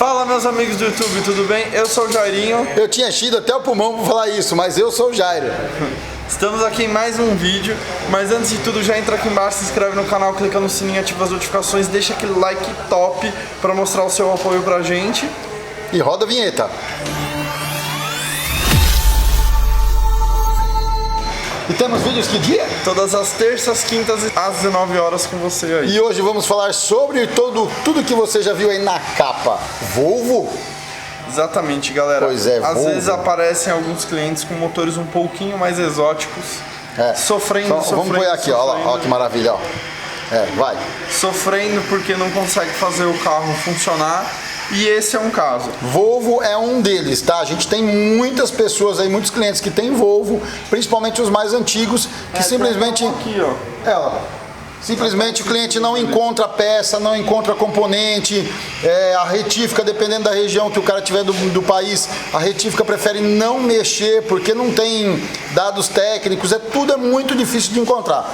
Fala, meus amigos do YouTube, tudo bem? Eu sou o Jairinho. Eu tinha enchido até o pulmão pra falar isso, mas eu sou o Jairo. Estamos aqui em mais um vídeo, mas antes de tudo já entra aqui embaixo, se inscreve no canal, clica no sininho, ativa as notificações, deixa aquele like top pra mostrar o seu apoio pra gente. E roda a vinheta. E temos vídeos que dia? Todas as terças, quintas às 19 horas com você aí. E hoje vamos falar sobre tudo que você já viu aí na capa. Volvo? Exatamente, galera. Pois é, às Volvo. vezes aparecem alguns clientes com motores um pouquinho mais exóticos, sofrendo. Vamos pôr aqui, ó que maravilha, ó. Vai. Sofrendo porque não consegue fazer o carro funcionar. E esse é um caso. Volvo é um deles, tá? A gente tem muitas pessoas aí, muitos clientes que têm Volvo, principalmente os mais antigos, que simplesmente... Aqui, ó. Simplesmente o cliente não encontra peça, não encontra componente, a retífica, dependendo da região que o cara tiver do país, a retífica prefere não mexer porque não tem dados técnicos, tudo é muito difícil de encontrar.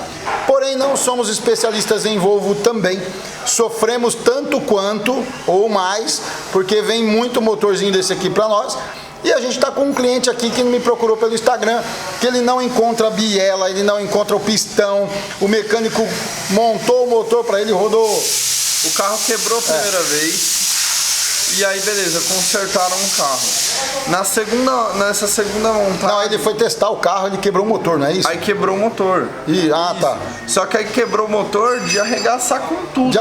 Porém, não somos especialistas em Volvo também, sofremos tanto quanto ou mais, porque vem muito motorzinho desse aqui para nós. E a gente está com um cliente aqui que me procurou pelo Instagram, que ele não encontra a biela, ele não encontra o pistão, o mecânico montou o motor para ele, rodou. O carro quebrou a primeira vez, e aí beleza, consertaram o carro. Nessa segunda montagem... Não, ele foi testar o carro, ele quebrou o motor, não é isso? Aí quebrou o motor. Tá. Só que aí quebrou o motor de arregaçar com tudo.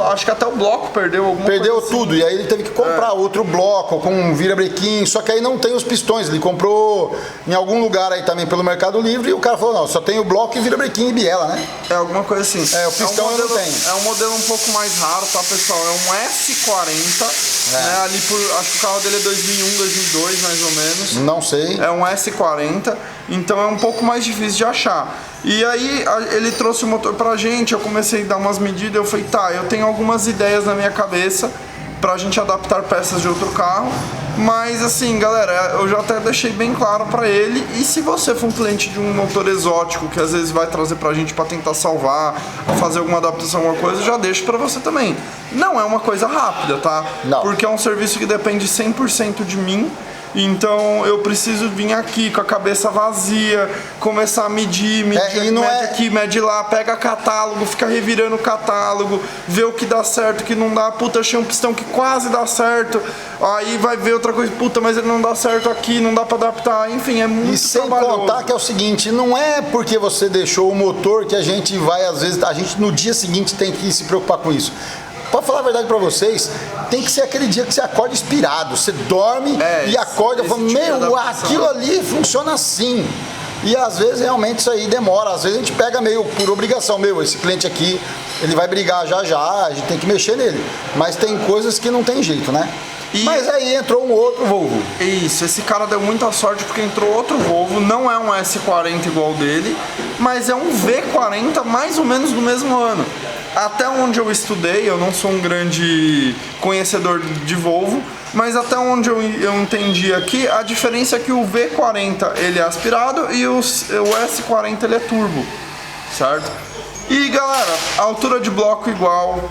Acho que até o bloco perdeu alguma coisa. Perdeu tudo, e aí ele teve que comprar outro bloco com um virabrequim, só que aí não tem os pistões. Ele comprou em algum lugar aí também pelo Mercado Livre e o cara falou, não, só tem o bloco e virabrequim e biela, né? É alguma coisa assim. O pistão eu não tenho. É um modelo um pouco mais raro, tá, pessoal? É um S40, né? Ali acho que o carro dele é 2001, 2002, mais ou menos. Não sei. É um S40, então é um pouco mais difícil de achar. E aí ele trouxe o motor pra gente, eu comecei a dar umas medidas, eu falei, tá, eu tenho algumas ideias na minha cabeça pra gente adaptar peças de outro carro, mas assim, galera, eu já até deixei bem claro pra ele, e se você for um cliente de um motor exótico, que às vezes vai trazer pra gente pra tentar salvar, fazer alguma adaptação, alguma coisa, já deixo pra você também. Não é uma coisa rápida, tá? Não. Porque é um serviço que depende 100% de mim. Então eu preciso vir aqui com a cabeça vazia, começar a medir mede aqui, mede lá, pega catálogo, fica revirando o catálogo, vê o que dá certo, o que não dá, puta, achei um pistão que quase dá certo, aí vai ver outra coisa, puta, mas ele não dá certo aqui, não dá pra adaptar, enfim, é muito trabalhoso. E sem contar que é o seguinte, não é porque você deixou o motor que a gente vai, às vezes, a gente no dia seguinte tem que se preocupar com isso. Pra falar a verdade pra vocês, tem que ser aquele dia que você acorda inspirado. Você dorme e acorda e fala, meu, aquilo ali funciona assim. E às vezes realmente isso aí demora. Às vezes a gente pega meio por obrigação. Esse cliente aqui, ele vai brigar já, a gente tem que mexer nele. Mas tem coisas que não tem jeito, né? Mas aí entrou um outro Volvo. Isso, esse cara deu muita sorte porque entrou outro Volvo, não é um S40 igual dele, mas é um V40 mais ou menos do mesmo ano. Até onde eu estudei, eu não sou um grande conhecedor de Volvo, mas até onde eu entendi aqui, a diferença é que o V40 ele é aspirado e o S40 ele é turbo, certo? E galera, a altura de bloco igual,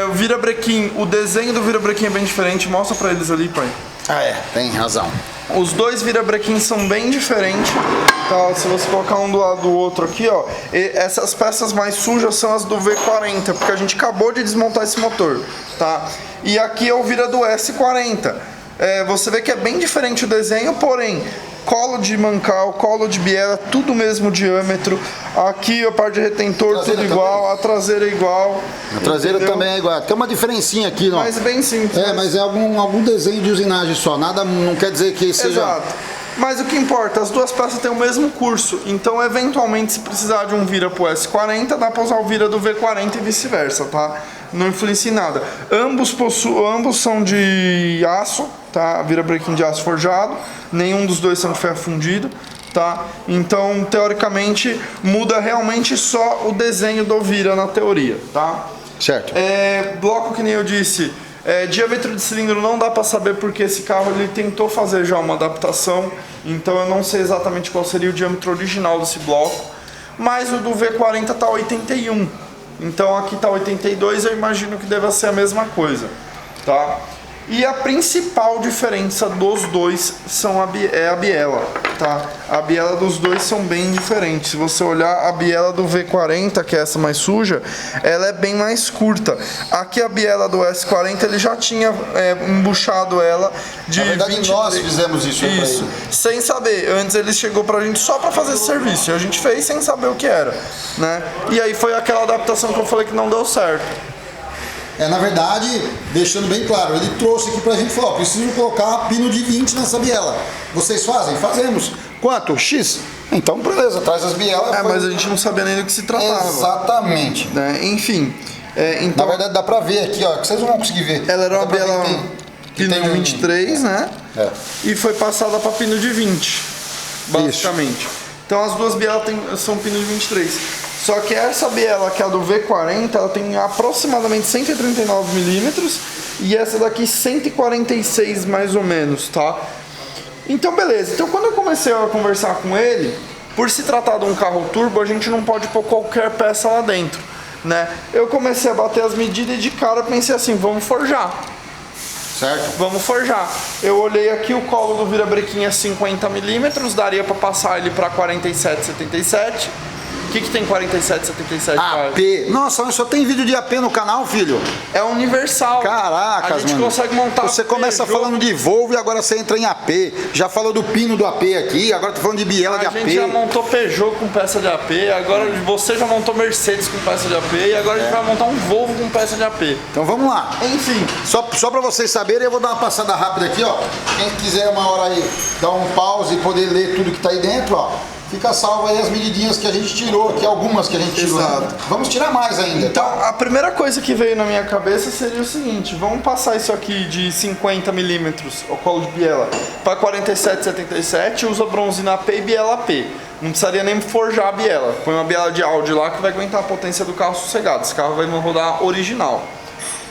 o virabrequim, o desenho do virabrequim é bem diferente, mostra pra eles ali, pai. Tem razão. Os dois virabrequins são bem diferentes, tá? Se você colocar um do lado do outro aqui, ó, essas peças mais sujas são as do V40, porque a gente acabou de desmontar esse motor, tá? E aqui é o vira do S40. Você vê que é bem diferente o desenho, porém, colo de mancal, colo de biela, tudo o mesmo diâmetro. Aqui a parte de retentor, tudo igual, a traseira é igual. A traseira também é igual. Tem uma diferencinha aqui, ó. Mas bem simples. Mas é algum desenho de usinagem só. Nada, não quer dizer que seja... Exato. Mas o que importa, as duas peças têm o mesmo curso. Então, eventualmente, se precisar de um vira pro S40, dá pra usar o vira do V40 e vice-versa, tá? Não influencia em nada. Ambos são de aço, tá? Virabrequim de aço forjado. Nenhum dos dois são de ferro fundido, tá? Então, teoricamente, muda realmente só o desenho do vira na teoria, tá? Certo. Bloco, que nem eu disse, diâmetro de cilindro não dá para saber porque esse carro ele tentou fazer já uma adaptação, então eu não sei exatamente qual seria o diâmetro original desse bloco, mas o do V40 tá 81, então aqui tá 82, eu imagino que deva ser a mesma coisa, tá? E a principal diferença dos dois é a biela, tá? A biela dos dois são bem diferentes. Se você olhar a biela do V40, que é essa mais suja, ela é bem mais curta. Aqui a biela do S40, ele já tinha embuchado ela de 23. Nós fizemos isso pra ele. Sem saber. Antes ele chegou pra gente só pra fazer esse serviço. E a gente fez sem saber o que era, né? E aí foi aquela adaptação que eu falei que não deu certo. Na verdade, deixando bem claro, ele trouxe aqui pra gente e falou, preciso colocar pino de 20 nessa biela. Vocês fazem? Fazemos. Quanto? X? Então, beleza, traz as bielas. Mas a gente não sabia nem do que se tratava. Exatamente. Né? Enfim. Então, na verdade, dá pra ver aqui, ó, que vocês não vão conseguir ver. Ela era uma biela pino de 23, né? E foi passada pra pino de 20, basicamente. Isso. Então as duas bielas são pino de 23. Só que essa biela, que é a do V40, ela tem aproximadamente 139 milímetros e essa daqui 146 mais ou menos, tá? Então beleza, então quando eu comecei a conversar com ele, por se tratar de um carro turbo, a gente não pode pôr qualquer peça lá dentro, né? Eu comecei a bater as medidas e de cara pensei assim, vamos forjar. Certo. Vamos forjar. Eu olhei aqui, o colo do virabrequim é 50 milímetros, daria para passar ele para 47,77. O que tem 47,77? AP. Nossa, só tem vídeo de AP no canal, filho? É universal. Caraca, a gente mano. Consegue montar. Você começa falando de Volvo e agora você entra em AP. Já falou do pino do AP aqui, agora tá falando de biela de AP. A gente já montou Peugeot com peça de AP, agora você já montou Mercedes com peça de AP e agora a gente vai montar um Volvo com peça de AP. Então vamos lá. Enfim. Só pra vocês saberem, eu vou dar uma passada rápida aqui, ó. Quem quiser uma hora aí dar um pause e poder ler tudo que tá aí dentro, ó. Fica salvo aí as medidinhas que a gente tirou, aqui algumas que a gente tirou. Exato. Vamos tirar mais ainda. Então, a primeira coisa que veio na minha cabeça seria o seguinte, vamos passar isso aqui de 50 milímetros, o colo de biela, para 47,77, usa bronzina AP e biela AP. Não precisaria nem forjar a biela. Põe uma biela de Audi lá que vai aguentar a potência do carro sossegado. Esse carro vai rodar original.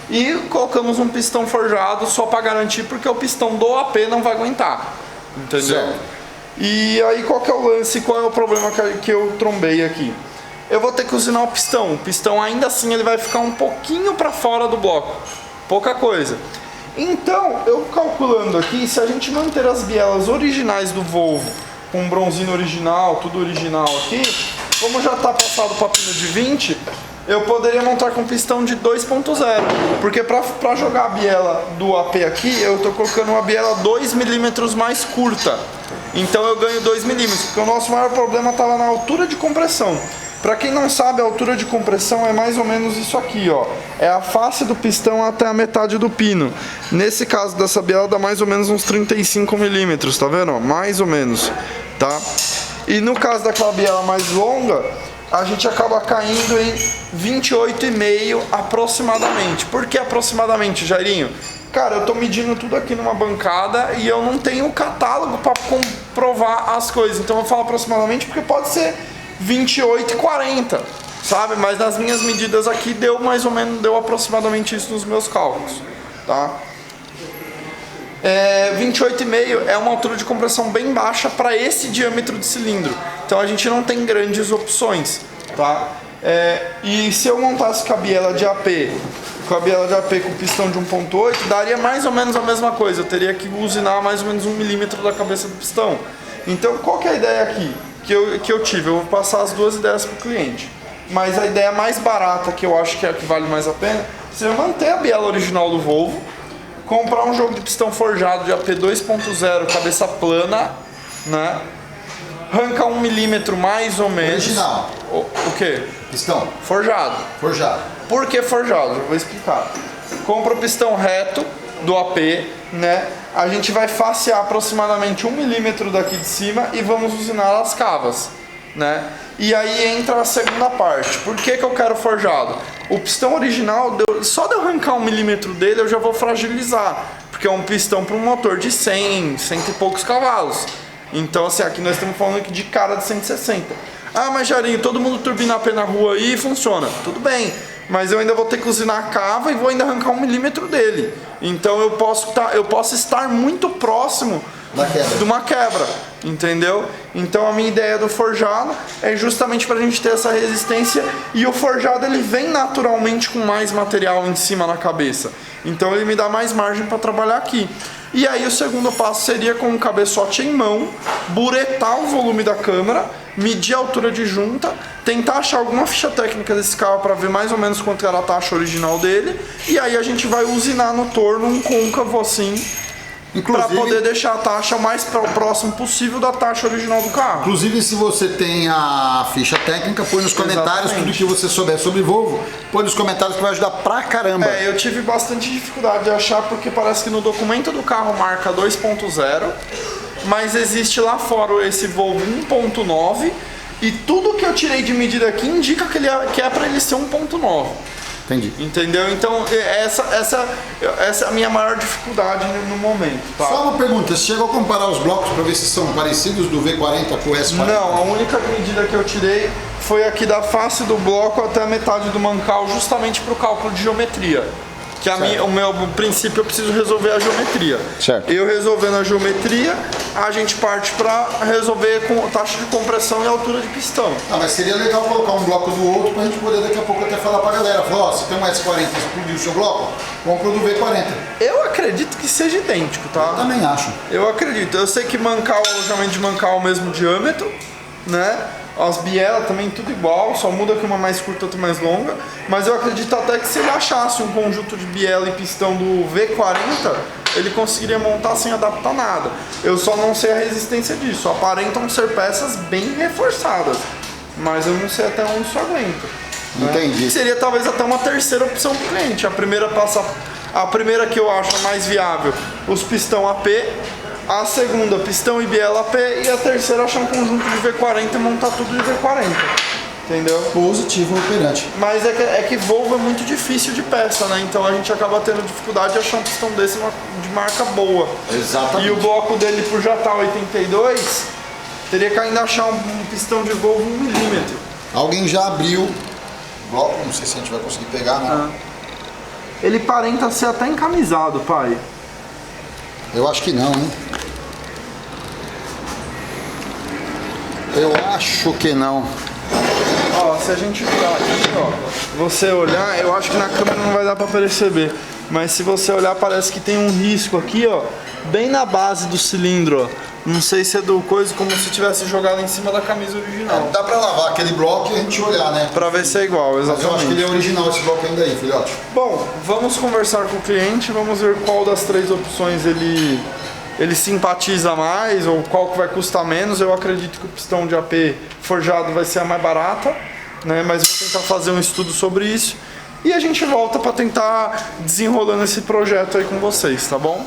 E colocamos um pistão forjado só para garantir, porque o pistão do AP não vai aguentar. Entendeu? Certo. E aí qual que é o lance, qual é o problema que eu trombei aqui? Eu vou ter que usinar o pistão ainda assim ele vai ficar um pouquinho para fora do bloco, pouca coisa. Então, eu calculando aqui, se a gente manter as bielas originais do Volvo, com bronzina original, tudo original aqui, como já está passado para pino de 20, eu poderia montar com pistão de 2.0, porque para jogar a biela do AP aqui, eu estou colocando uma biela 2 milímetros mais curta. Então eu ganho 2 milímetros, porque o nosso maior problema estava na altura de compressão. Para quem não sabe, a altura de compressão é mais ou menos isso aqui, ó. É a face do pistão até a metade do pino. Nesse caso dessa biela dá mais ou menos uns 35 milímetros, tá vendo? Mais ou menos, tá? E no caso daquela biela mais longa, a gente acaba caindo em 28,5 aproximadamente. Por que aproximadamente, Jairinho? Cara, eu tô medindo tudo aqui numa bancada e eu não tenho catálogo para comprovar as coisas. Então eu falo aproximadamente porque pode ser 28,40, sabe? Mas nas minhas medidas aqui deu mais ou menos, deu aproximadamente isso nos meus cálculos, tá? 28,5 é uma altura de compressão bem baixa para esse diâmetro de cilindro. Então a gente não tem grandes opções, tá? E se eu montasse com a biela de AP com pistão de 1.8, daria mais ou menos a mesma coisa. Eu teria que usinar mais ou menos 1 milímetro da cabeça do pistão. Então qual que é a ideia aqui que eu tive? Eu vou passar as duas ideias para o cliente. Mas a ideia mais barata, que eu acho que é a que vale mais a pena, seria manter a biela original do Volvo, comprar um jogo de pistão forjado de AP 2.0, cabeça plana, né? Arranca 1 milímetro mais ou menos. Original. O quê? Pistão. Forjado. Forjado. Por que forjado? Eu vou explicar. Compra o pistão reto do AP, né? A gente vai facear aproximadamente 1 milímetro daqui de cima e vamos usinar as cavas, né? E aí entra a segunda parte. Por que eu quero forjado? O pistão original, só de eu arrancar 1 milímetro dele, eu já vou fragilizar. Porque é um pistão para um motor de 100 e poucos cavalos. Então, assim, aqui nós estamos falando de cara de 160. Ah, mas Jairinho, todo mundo turbina AP na rua aí e funciona. Tudo bem, mas eu ainda vou ter que usinar a cava e vou ainda arrancar 1 milímetro dele. Então eu posso estar muito próximo de uma quebra. entendeu? Então a minha ideia do forjado é justamente para a gente ter essa resistência, e o forjado ele vem naturalmente com mais material em cima na cabeça, então ele me dá mais margem para trabalhar aqui. E aí o segundo passo seria com um cabeçote em mão, buretar o volume da câmera, medir a altura de junta, tentar achar alguma ficha técnica desse carro para ver mais ou menos quanto era a taxa original dele, e aí a gente vai usinar no torno um côncavo assim, para poder deixar a taxa o mais próximo possível da taxa original do carro. Inclusive, se você tem a ficha técnica, põe nos comentários. Exatamente. Tudo que você souber sobre Volvo, põe nos comentários que vai ajudar pra caramba. Eu tive bastante dificuldade de achar, porque parece que no documento do carro marca 2.0, mas existe lá fora esse Volvo 1.9, e tudo que eu tirei de medida aqui indica que é para ele ser 1.9. Entendi. Entendeu? Então essa é a minha maior dificuldade no momento. Tá? Só uma pergunta, você chegou a comparar os blocos para ver se são parecidos do V40 com o S40? Não, a única medida que eu tirei foi aqui da face do bloco até a metade do mancal, justamente para o cálculo de geometria. Que o meu princípio, eu preciso resolver a geometria. Certo. Eu resolvendo a geometria, a gente parte para resolver com taxa de compressão e altura de pistão. Mas seria legal colocar um bloco do outro para a gente poder daqui a pouco até falar para a galera. Falar, você tem um S40, explodiu o seu bloco? Compra o do V40. Eu acredito que seja idêntico, tá? Eu também acho. Eu acredito. Eu sei que mancal, o alojamento de mancal é o mesmo diâmetro, né? As bielas também tudo igual, só muda que uma mais curta, outra mais longa. Mas eu acredito até que se ele achasse um conjunto de biela e pistão do V40, ele conseguiria montar sem adaptar nada. Eu só não sei a resistência disso. Aparentam ser peças bem reforçadas, mas eu não sei até onde isso aguenta. Entendi. Seria talvez até uma terceira opção para o cliente. A primeira que eu acho a mais viável, os pistão AP. A segunda, pistão e biela AP, e a terceira, achar um conjunto de V40 e montar tudo de V40. Entendeu? Positivo operante. Mas é que Volvo é muito difícil de peça, né? Então a gente acaba tendo dificuldade de achar um pistão desse de marca boa. Exatamente. E o bloco dele, por já estar 82, teria que ainda achar um pistão de Volvo 1mm. Alguém já abriu o bloco, não sei se a gente vai conseguir pegar, né? Ele parenta ser até encamisado, pai. Eu acho que não, hein? Eu acho que não. Ó, se a gente virar aqui, ó, você olhar, eu acho que na câmera não vai dar pra perceber, mas se você olhar, parece que tem um risco aqui, ó, bem na base do cilindro, ó. Não sei se é do coisa, como se tivesse jogado em cima da camisa original. Dá pra lavar aquele bloco e a gente olhar, né? Pra ver se é igual, exatamente. Mas eu acho que ele é original, esse bloco ainda aí, filhote. Bom, vamos conversar com o cliente, vamos ver qual das três opções ele simpatiza mais, ou qual que vai custar menos. Eu acredito que o pistão de AP forjado vai ser a mais barata, né? Mas vou tentar fazer um estudo sobre isso. E a gente volta para tentar desenrolando esse projeto aí com vocês, tá bom?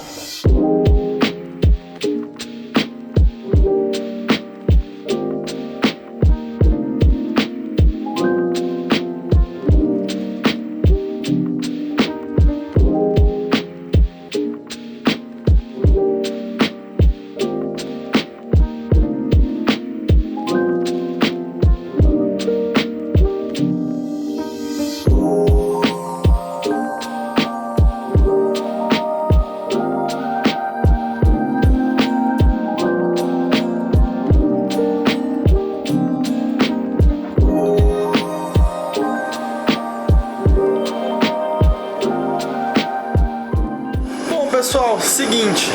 Pessoal, seguinte,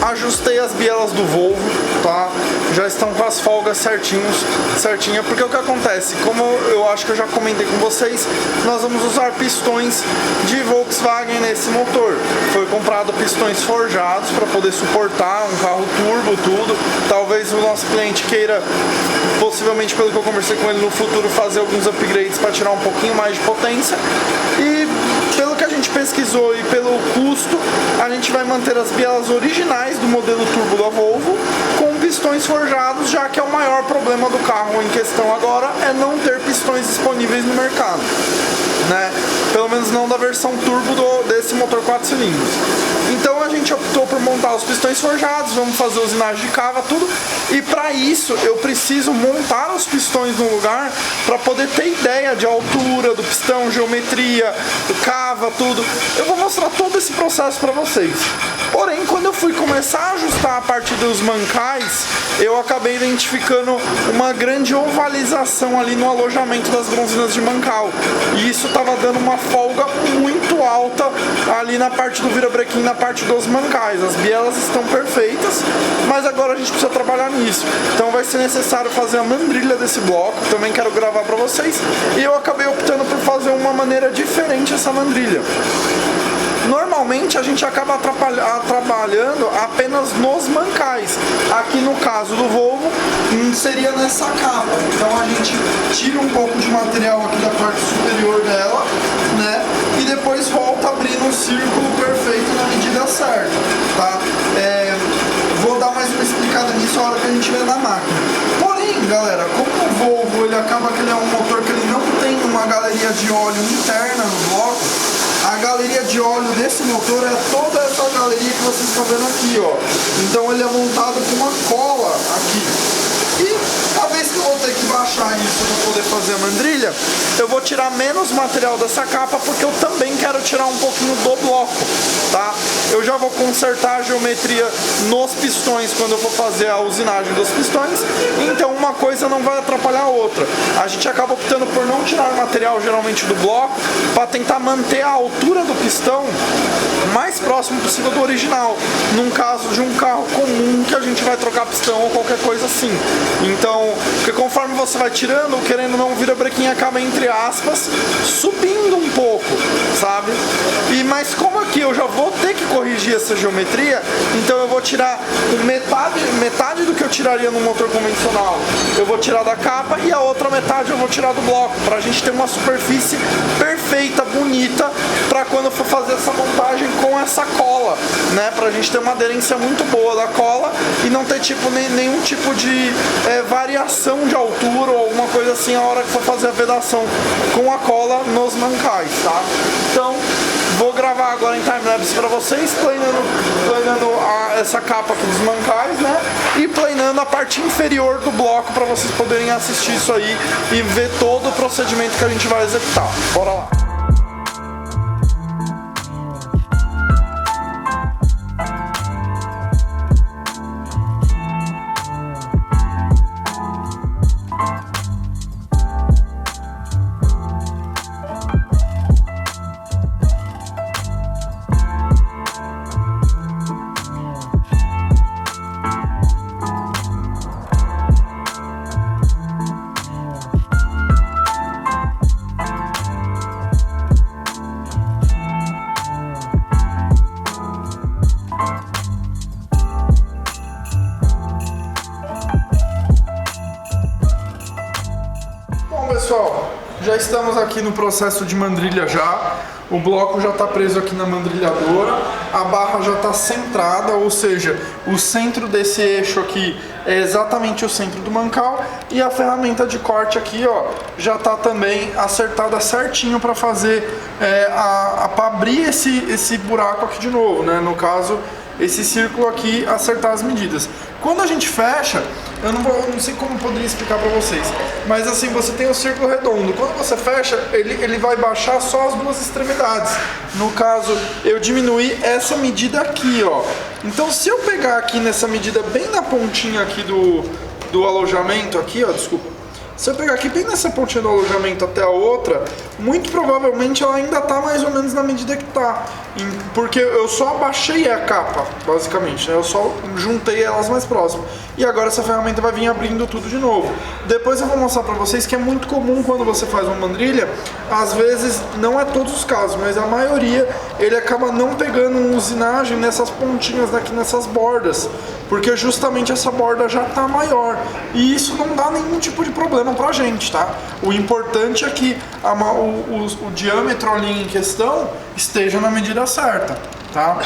ajustei as bielas do Volvo, tá? Já estão com as folgas certinha, porque o que acontece, como eu acho que eu já comentei com vocês, nós vamos usar pistões de Volkswagen nesse motor. Foi comprado pistões forjados para poder suportar um carro turbo, tudo. Talvez o nosso cliente queira, possivelmente pelo que eu conversei com ele no futuro, fazer alguns upgrades para tirar um pouquinho mais de potência. E pelo que a gente pesquisou e pelo custo, a gente vai manter as bielas originais do modelo turbo da Volvo com pistões forjados, já que é o maior problema do carro em questão agora é não ter pistões disponíveis no mercado, né? Pelo menos não da versão turbo desse motor 4 cilindros. Então a gente optou por montar os pistões forjados, vamos fazer usinagem de cava, tudo. E para isso eu preciso montar os pistões no lugar para poder ter ideia de altura do pistão, geometria, cava, tudo. Eu vou mostrar todo esse processo para vocês. Porém, quando eu fui começar a ajustar a parte dos mancais, eu acabei identificando uma grande ovalização ali no alojamento das bronzinas de mancal. E isso estava dando uma folga muito alta ali na parte do virabrequim, na parte dos mancais. As bielas estão perfeitas, mas agora a gente precisa trabalhar nisso. Então vai ser necessário fazer a mandrilha desse bloco, também quero gravar para vocês. E eu acabei optando por fazer uma maneira diferente essa mandrilha. Normalmente a gente acaba trabalhando apenas nos mancais. Aqui no caso do Volvo, seria nessa capa. Então a gente tira um pouco de material aqui da parte superior dela, né? E depois volta abrindo um círculo perfeito na medida certa, tá? Vou dar mais uma explicada nisso na hora que a gente vê na máquina. Porém, galera, como o Volvo ele acaba que ele é um motor que ele não tem uma galeria de óleo interna no bloco, a galeria de óleo desse motor é toda essa galeria que vocês estão vendo aqui, ó. Então ele é montado com uma cola aqui. E a vez que eu vou ter que baixar isso para poder fazer a mandrilha, eu vou tirar menos material dessa capa porque eu também quero tirar um pouquinho do bloco, tá? Eu já vou consertar a geometria nos pistões quando eu for fazer a usinagem dos pistões, então uma coisa não vai atrapalhar a outra. A gente acaba optando por não tirar material geralmente do bloco para tentar manter a altura do pistão mais próximo possível do original, num caso de um carro comum que a gente vai trocar pistão ou qualquer coisa assim. Então, porque conforme você vai tirando, querendo ou não, o virabrequim acaba, entre aspas, subindo um pouco, sabe? Mas como aqui eu já vou ter que corrigir essa geometria, então eu vou tirar metade do que eu tiraria no motor convencional, eu vou tirar da capa, e a outra metade eu vou tirar do bloco, pra gente ter uma superfície perfeita, bonita, pra quando eu for fazer essa montagem com essa cola, né? Pra gente ter uma aderência muito boa da cola e não ter nenhum tipo de variação de altura ou alguma coisa assim a hora que for fazer a vedação com a cola nos mancais, tá? Então, vou gravar agora em timelapse para vocês, planando essa capa aqui dos mancais, né? E planando a parte inferior do bloco para vocês poderem assistir isso aí e ver todo o procedimento que a gente vai executar. Bora lá! Pessoal, já estamos aqui no processo de mandrilha já. O bloco já está preso aqui na mandrilhadora, a barra já está centrada, ou seja, o centro desse eixo aqui é exatamente o centro do mancal, e a ferramenta de corte aqui, ó, já está também acertada certinho para fazer, para abrir esse buraco aqui de novo, né? No caso, esse círculo aqui, acertar as medidas. Quando a gente fecha, eu não sei como eu poderia explicar para vocês, mas assim, você tem o círculo redondo. Quando você fecha, ele vai baixar só as duas extremidades. No caso, eu diminuí essa medida aqui, ó. Então, se eu pegar aqui nessa medida bem na pontinha aqui do alojamento aqui, ó, desculpa. Se eu pegar aqui bem nessa pontinha do alojamento até a outra, muito provavelmente ela ainda está mais ou menos na medida que está. Porque eu só abaixei a capa, basicamente, né? Eu só juntei elas mais próximas. E agora essa ferramenta vai vir abrindo tudo de novo. Depois eu vou mostrar para vocês que é muito comum quando você faz uma mandrilha, às vezes, não é todos os casos, mas a maioria, ele acaba não pegando uma usinagem nessas pontinhas daqui, nessas bordas. Porque justamente essa borda já está maior. E isso não dá nenhum tipo de problema pra gente, tá? O importante é que o diâmetro ali em questão esteja na medida certa, tá?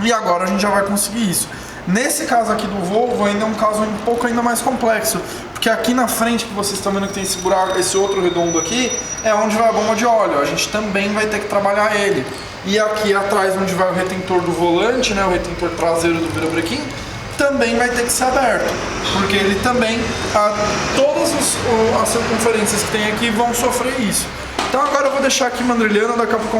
E agora a gente já vai conseguir isso. Nesse caso aqui do Volvo ainda é um caso um pouco ainda mais complexo, porque aqui na frente que vocês estão vendo que tem esse buraco, esse outro redondo aqui, é onde vai a bomba de óleo. A gente também vai ter que trabalhar ele. E aqui atrás onde vai o retentor do volante, né, o retentor traseiro do virabrequim, também vai ter que ser aberto, porque ele também, todas as circunferências que tem aqui vão sofrer isso. Então agora eu vou deixar aqui mandrilhando, daqui a pouco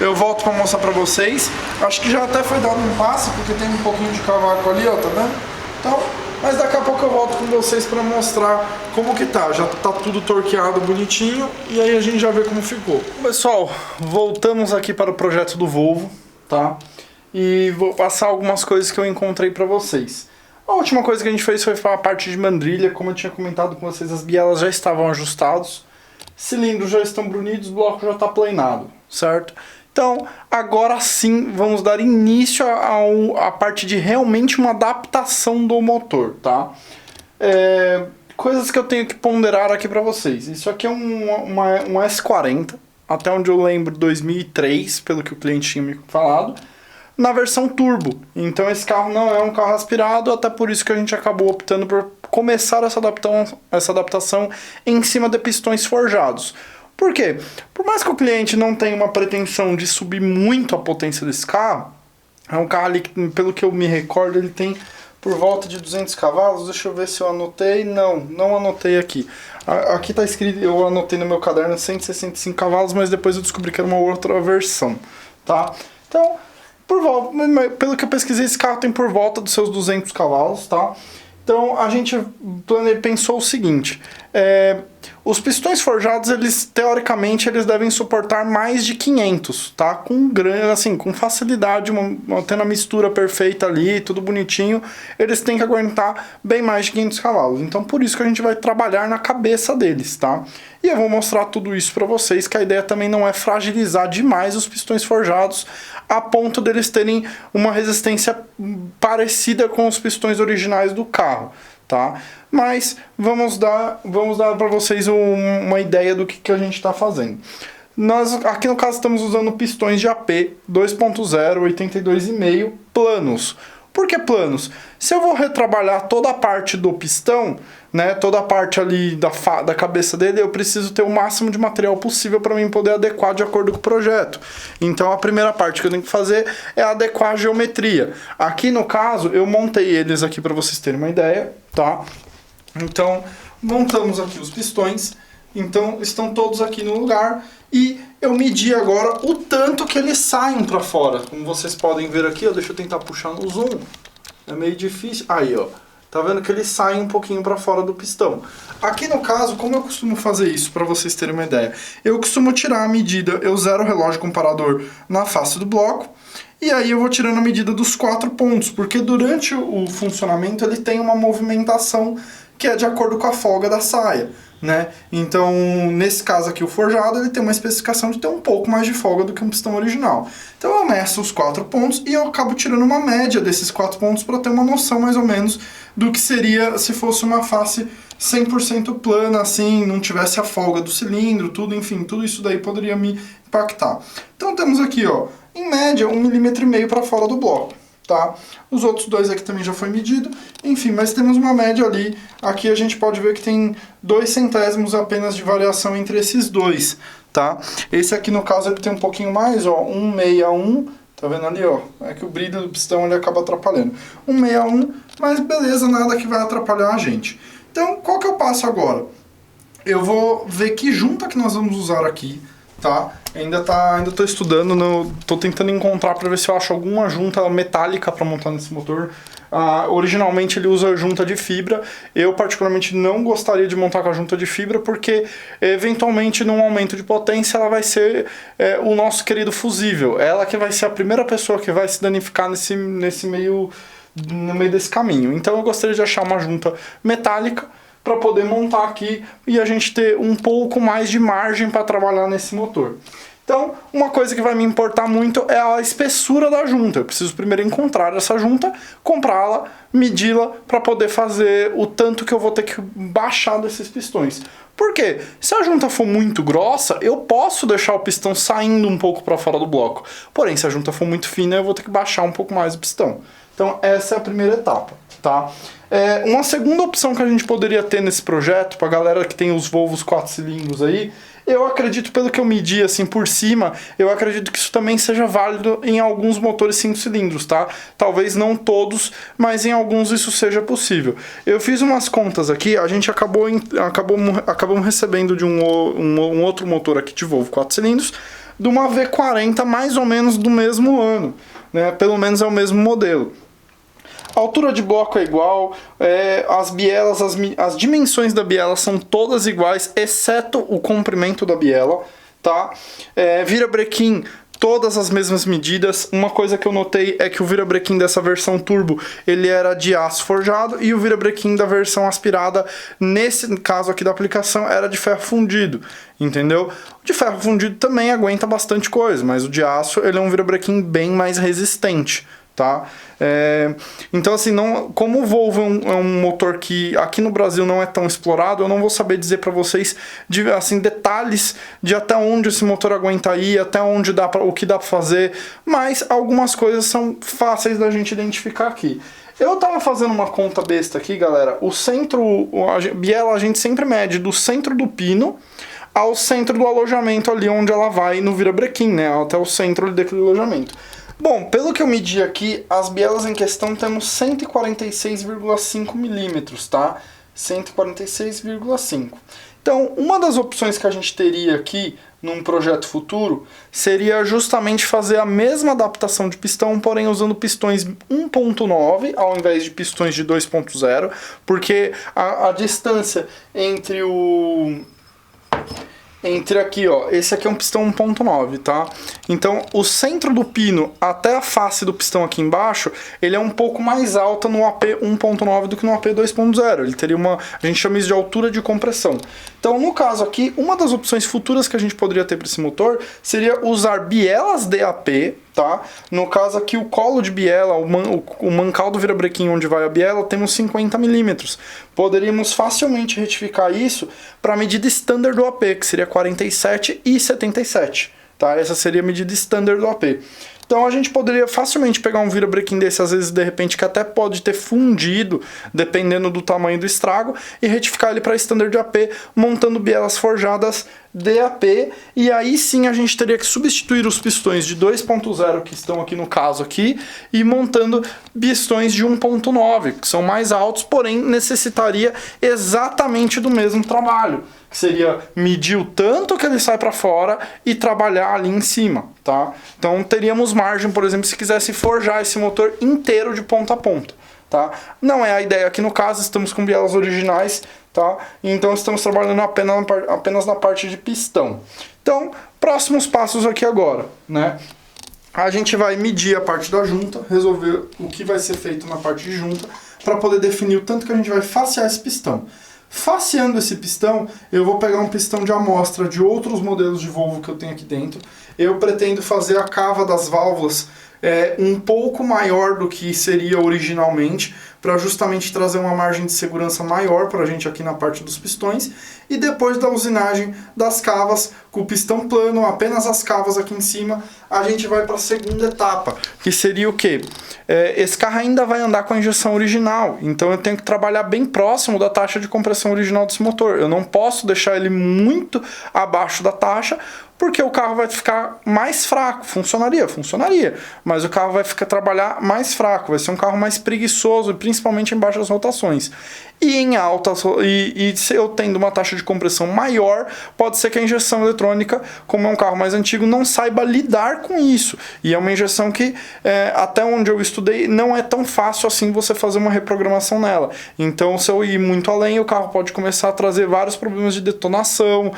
eu volto para mostrar para vocês. Acho que já até foi dado um passe, porque tem um pouquinho de cavaco ali, ó, tá vendo? Então, mas daqui a pouco eu volto com vocês para mostrar como que tá. Já tá tudo torqueado bonitinho e aí a gente já vê como ficou. Pessoal, voltamos aqui para o projeto do Volvo, tá? E vou passar algumas coisas que eu encontrei para vocês. A última coisa que a gente fez foi a parte de mandrilha. Como eu tinha comentado com vocês, as bielas já estavam ajustados, cilindros já estão brunidos, o bloco já está planado, certo? Então, agora sim, vamos dar início à parte de realmente uma adaptação do motor, tá? Coisas que eu tenho que ponderar aqui para vocês. Isso aqui é um S40, até onde eu lembro 2003, pelo que o cliente tinha me falado, na versão turbo. Então esse carro não é um carro aspirado, até por isso que a gente acabou optando por começar essa adaptação em cima de pistões forjados. Por quê? Por mais que o cliente não tenha uma pretensão de subir muito a potência desse carro, é um carro ali que, pelo que eu me recordo, ele tem por volta de 200 cavalos. Deixa eu ver se eu anotei. Não anotei aqui. Aqui está escrito, eu anotei no meu caderno 165 cavalos, mas depois eu descobri que era uma outra versão, tá? Então, pelo que eu pesquisei, esse carro tem por volta dos seus 200 cavalos, tá? Então a gente pensou o seguinte, os pistões forjados, eles teoricamente eles devem suportar mais de 500, tá? Com facilidade, tendo a mistura perfeita ali, tudo bonitinho, eles têm que aguentar bem mais de 500 cavalos. Então por isso que a gente vai trabalhar na cabeça deles, tá? E eu vou mostrar tudo isso para vocês, que a ideia também não é fragilizar demais os pistões forjados a ponto deles terem uma resistência parecida com os pistões originais do carro, tá? Mas vamos dar para vocês uma ideia do que a gente está fazendo. Nós aqui no caso estamos usando pistões de AP 2.0 82,5 planos. Por que planos? Se eu vou retrabalhar toda a parte do pistão, né, toda a parte ali da cabeça dele, eu preciso ter o máximo de material possível para mim poder adequar de acordo com o projeto. Então a primeira parte que eu tenho que fazer é adequar a geometria. Aqui no caso, eu montei eles aqui para vocês terem uma ideia, tá? Então, montamos aqui os pistões, então estão todos aqui no lugar e eu medi agora o tanto que eles saem para fora. Como vocês podem ver aqui, ó, deixa eu tentar puxar no zoom. É meio difícil. Aí, ó. Tá vendo que eles saem um pouquinho para fora do pistão. Aqui no caso, como eu costumo fazer isso, para vocês terem uma ideia? Eu costumo tirar a medida, eu zero o relógio comparador na face do bloco, e aí eu vou tirando a medida dos 4 pontos, porque durante o funcionamento ele tem uma movimentação que é de acordo com a folga da saia, né? Então, nesse caso aqui, o forjado, ele tem uma especificação de ter um pouco mais de folga do que um pistão original. Então eu meço os 4 pontos e eu acabo tirando uma média desses 4 pontos para ter uma noção mais ou menos do que seria se fosse uma face 100% plana, assim, não tivesse a folga do cilindro, tudo, enfim, tudo isso daí poderia me impactar. Então temos aqui, ó, em média 1,5 mm para fora do bloco. Tá? Os outros dois aqui também já foi medido, enfim, mas temos uma média ali. Aqui a gente pode ver que tem 2 centésimos apenas de variação entre esses dois, tá? Esse aqui no caso ele tem um pouquinho mais, ó, 161, tá vendo ali, ó? É que o brilho do pistão ele acaba atrapalhando. 161, mas beleza, nada que vai atrapalhar a gente. Então, qual que eu passo agora? Eu vou ver que junta que nós vamos usar aqui, tá? Ainda tô estudando, tô tentando encontrar para ver se eu acho alguma junta metálica para montar nesse motor. Originalmente ele usa junta de fibra. Eu particularmente não gostaria de montar com a junta de fibra porque eventualmente num aumento de potência ela vai ser o nosso querido fusível. Ela que vai ser a primeira pessoa que vai se danificar no meio desse caminho. Então eu gostaria de achar uma junta metálica para poder montar aqui e a gente ter um pouco mais de margem para trabalhar nesse motor. Então, uma coisa que vai me importar muito é a espessura da junta. Eu preciso primeiro encontrar essa junta, comprá-la, medi-la para poder fazer o tanto que eu vou ter que baixar desses pistões. Por quê? Se a junta for muito grossa, eu posso deixar o pistão saindo um pouco para fora do bloco. Porém, se a junta for muito fina, eu vou ter que baixar um pouco mais o pistão. Então, essa é a primeira etapa, tá? Uma segunda opção que a gente poderia ter nesse projeto, para a galera que tem os Volvos 4 cilindros aí, Eu acredito, pelo que eu medi assim por cima, eu acredito que isso também seja válido em alguns motores 5 cilindros, tá? Talvez não todos, mas em alguns isso seja possível. Eu fiz umas contas aqui, a gente acabamos recebendo de um outro motor aqui de Volvo 4 cilindros, de uma V40 mais ou menos do mesmo ano, né? Pelo menos é o mesmo modelo. A altura de bloco é igual, as bielas, as dimensões da biela são todas iguais, exceto o comprimento da biela, tá? Virabrequim, todas as mesmas medidas. Uma coisa que eu notei é que o virabrequim dessa versão turbo, ele era de aço forjado, e o virabrequim da versão aspirada, nesse caso aqui da aplicação, era de ferro fundido, entendeu? O de ferro fundido também aguenta bastante coisa, mas o de aço, ele é um virabrequim bem mais resistente, tá? Então assim, como o Volvo é um motor que aqui no Brasil não é tão explorado, eu não vou saber dizer para vocês assim, detalhes de até onde esse motor aguenta ir, até onde o que dá para fazer, mas algumas coisas são fáceis da gente identificar aqui. Eu tava fazendo uma conta besta aqui, galera. A biela a gente sempre mede do centro do pino ao centro do alojamento ali onde ela vai no virabrequim, né? Até o centro daquele alojamento. Bom, pelo que eu medi aqui, as bielas em questão temos 146,5 milímetros, tá? 146,5. Então, uma das opções que a gente teria aqui num projeto futuro seria justamente fazer a mesma adaptação de pistão, porém usando pistões 1.9 ao invés de pistões de 2.0, porque a distância entre aqui, ó, esse aqui é um pistão 1.9, tá? Então, o centro do pino até a face do pistão aqui embaixo, ele é um pouco mais alta no AP 1.9 do que no AP 2.0. Ele teria a gente chama isso de altura de compressão. Então, no caso aqui, uma das opções futuras que a gente poderia ter para esse motor seria usar bielas DAP, tá? No caso aqui, o colo de biela, o mancal do virabrequim onde vai a biela, temos 50 milímetros. Poderíamos facilmente retificar isso para a medida standard do AP, que seria 47 e 77. Tá? Essa seria a medida standard do AP. Então a gente poderia facilmente pegar um virabrequim desse, às vezes de repente que até pode ter fundido, dependendo do tamanho do estrago, e retificar ele para standard AP, montando bielas forjadas DAP, e aí sim a gente teria que substituir os pistões de 2.0 que estão aqui no caso aqui, e montando pistões de 1.9, que são mais altos, porém necessitaria exatamente do mesmo trabalho, que seria medir o tanto que ele sai para fora e trabalhar ali em cima, tá? Então teríamos margem, por exemplo, se quisesse forjar esse motor inteiro de ponta a ponta, tá? Não é a ideia aqui no caso, estamos com bielas originais, tá? Então estamos trabalhando apenas na parte de pistão. Então, próximos passos aqui agora, né? A gente vai medir a parte da junta, resolver o que vai ser feito na parte de junta, para poder definir o tanto que a gente vai facear esse pistão. Faceando esse pistão, eu vou pegar um pistão de amostra de outros modelos de Volvo que eu tenho aqui dentro. Eu pretendo fazer a cava das válvulas um pouco maior do que seria originalmente, para justamente trazer uma margem de segurança maior para a gente aqui na parte dos pistões. E depois da usinagem das cavas, com o pistão plano, apenas as cavas aqui em cima, a gente vai para a segunda etapa, que seria o quê? Esse carro ainda vai andar com a injeção original, então eu tenho que trabalhar bem próximo da taxa de compressão original desse motor. Eu não posso deixar ele muito abaixo da taxa, porque o carro vai ficar mais fraco. Funcionaria, mas o carro vai trabalhar mais fraco, vai ser um carro mais preguiçoso, principalmente em baixas rotações. E em altas, se eu tendo uma taxa de compressão maior, pode ser que a injeção eletrônica, como é um carro mais antigo, não saiba lidar com isso. E é uma injeção que, até onde eu estudei, não é tão fácil assim você fazer uma reprogramação nela. Então, se eu ir muito além, o carro pode começar a trazer vários problemas de detonação,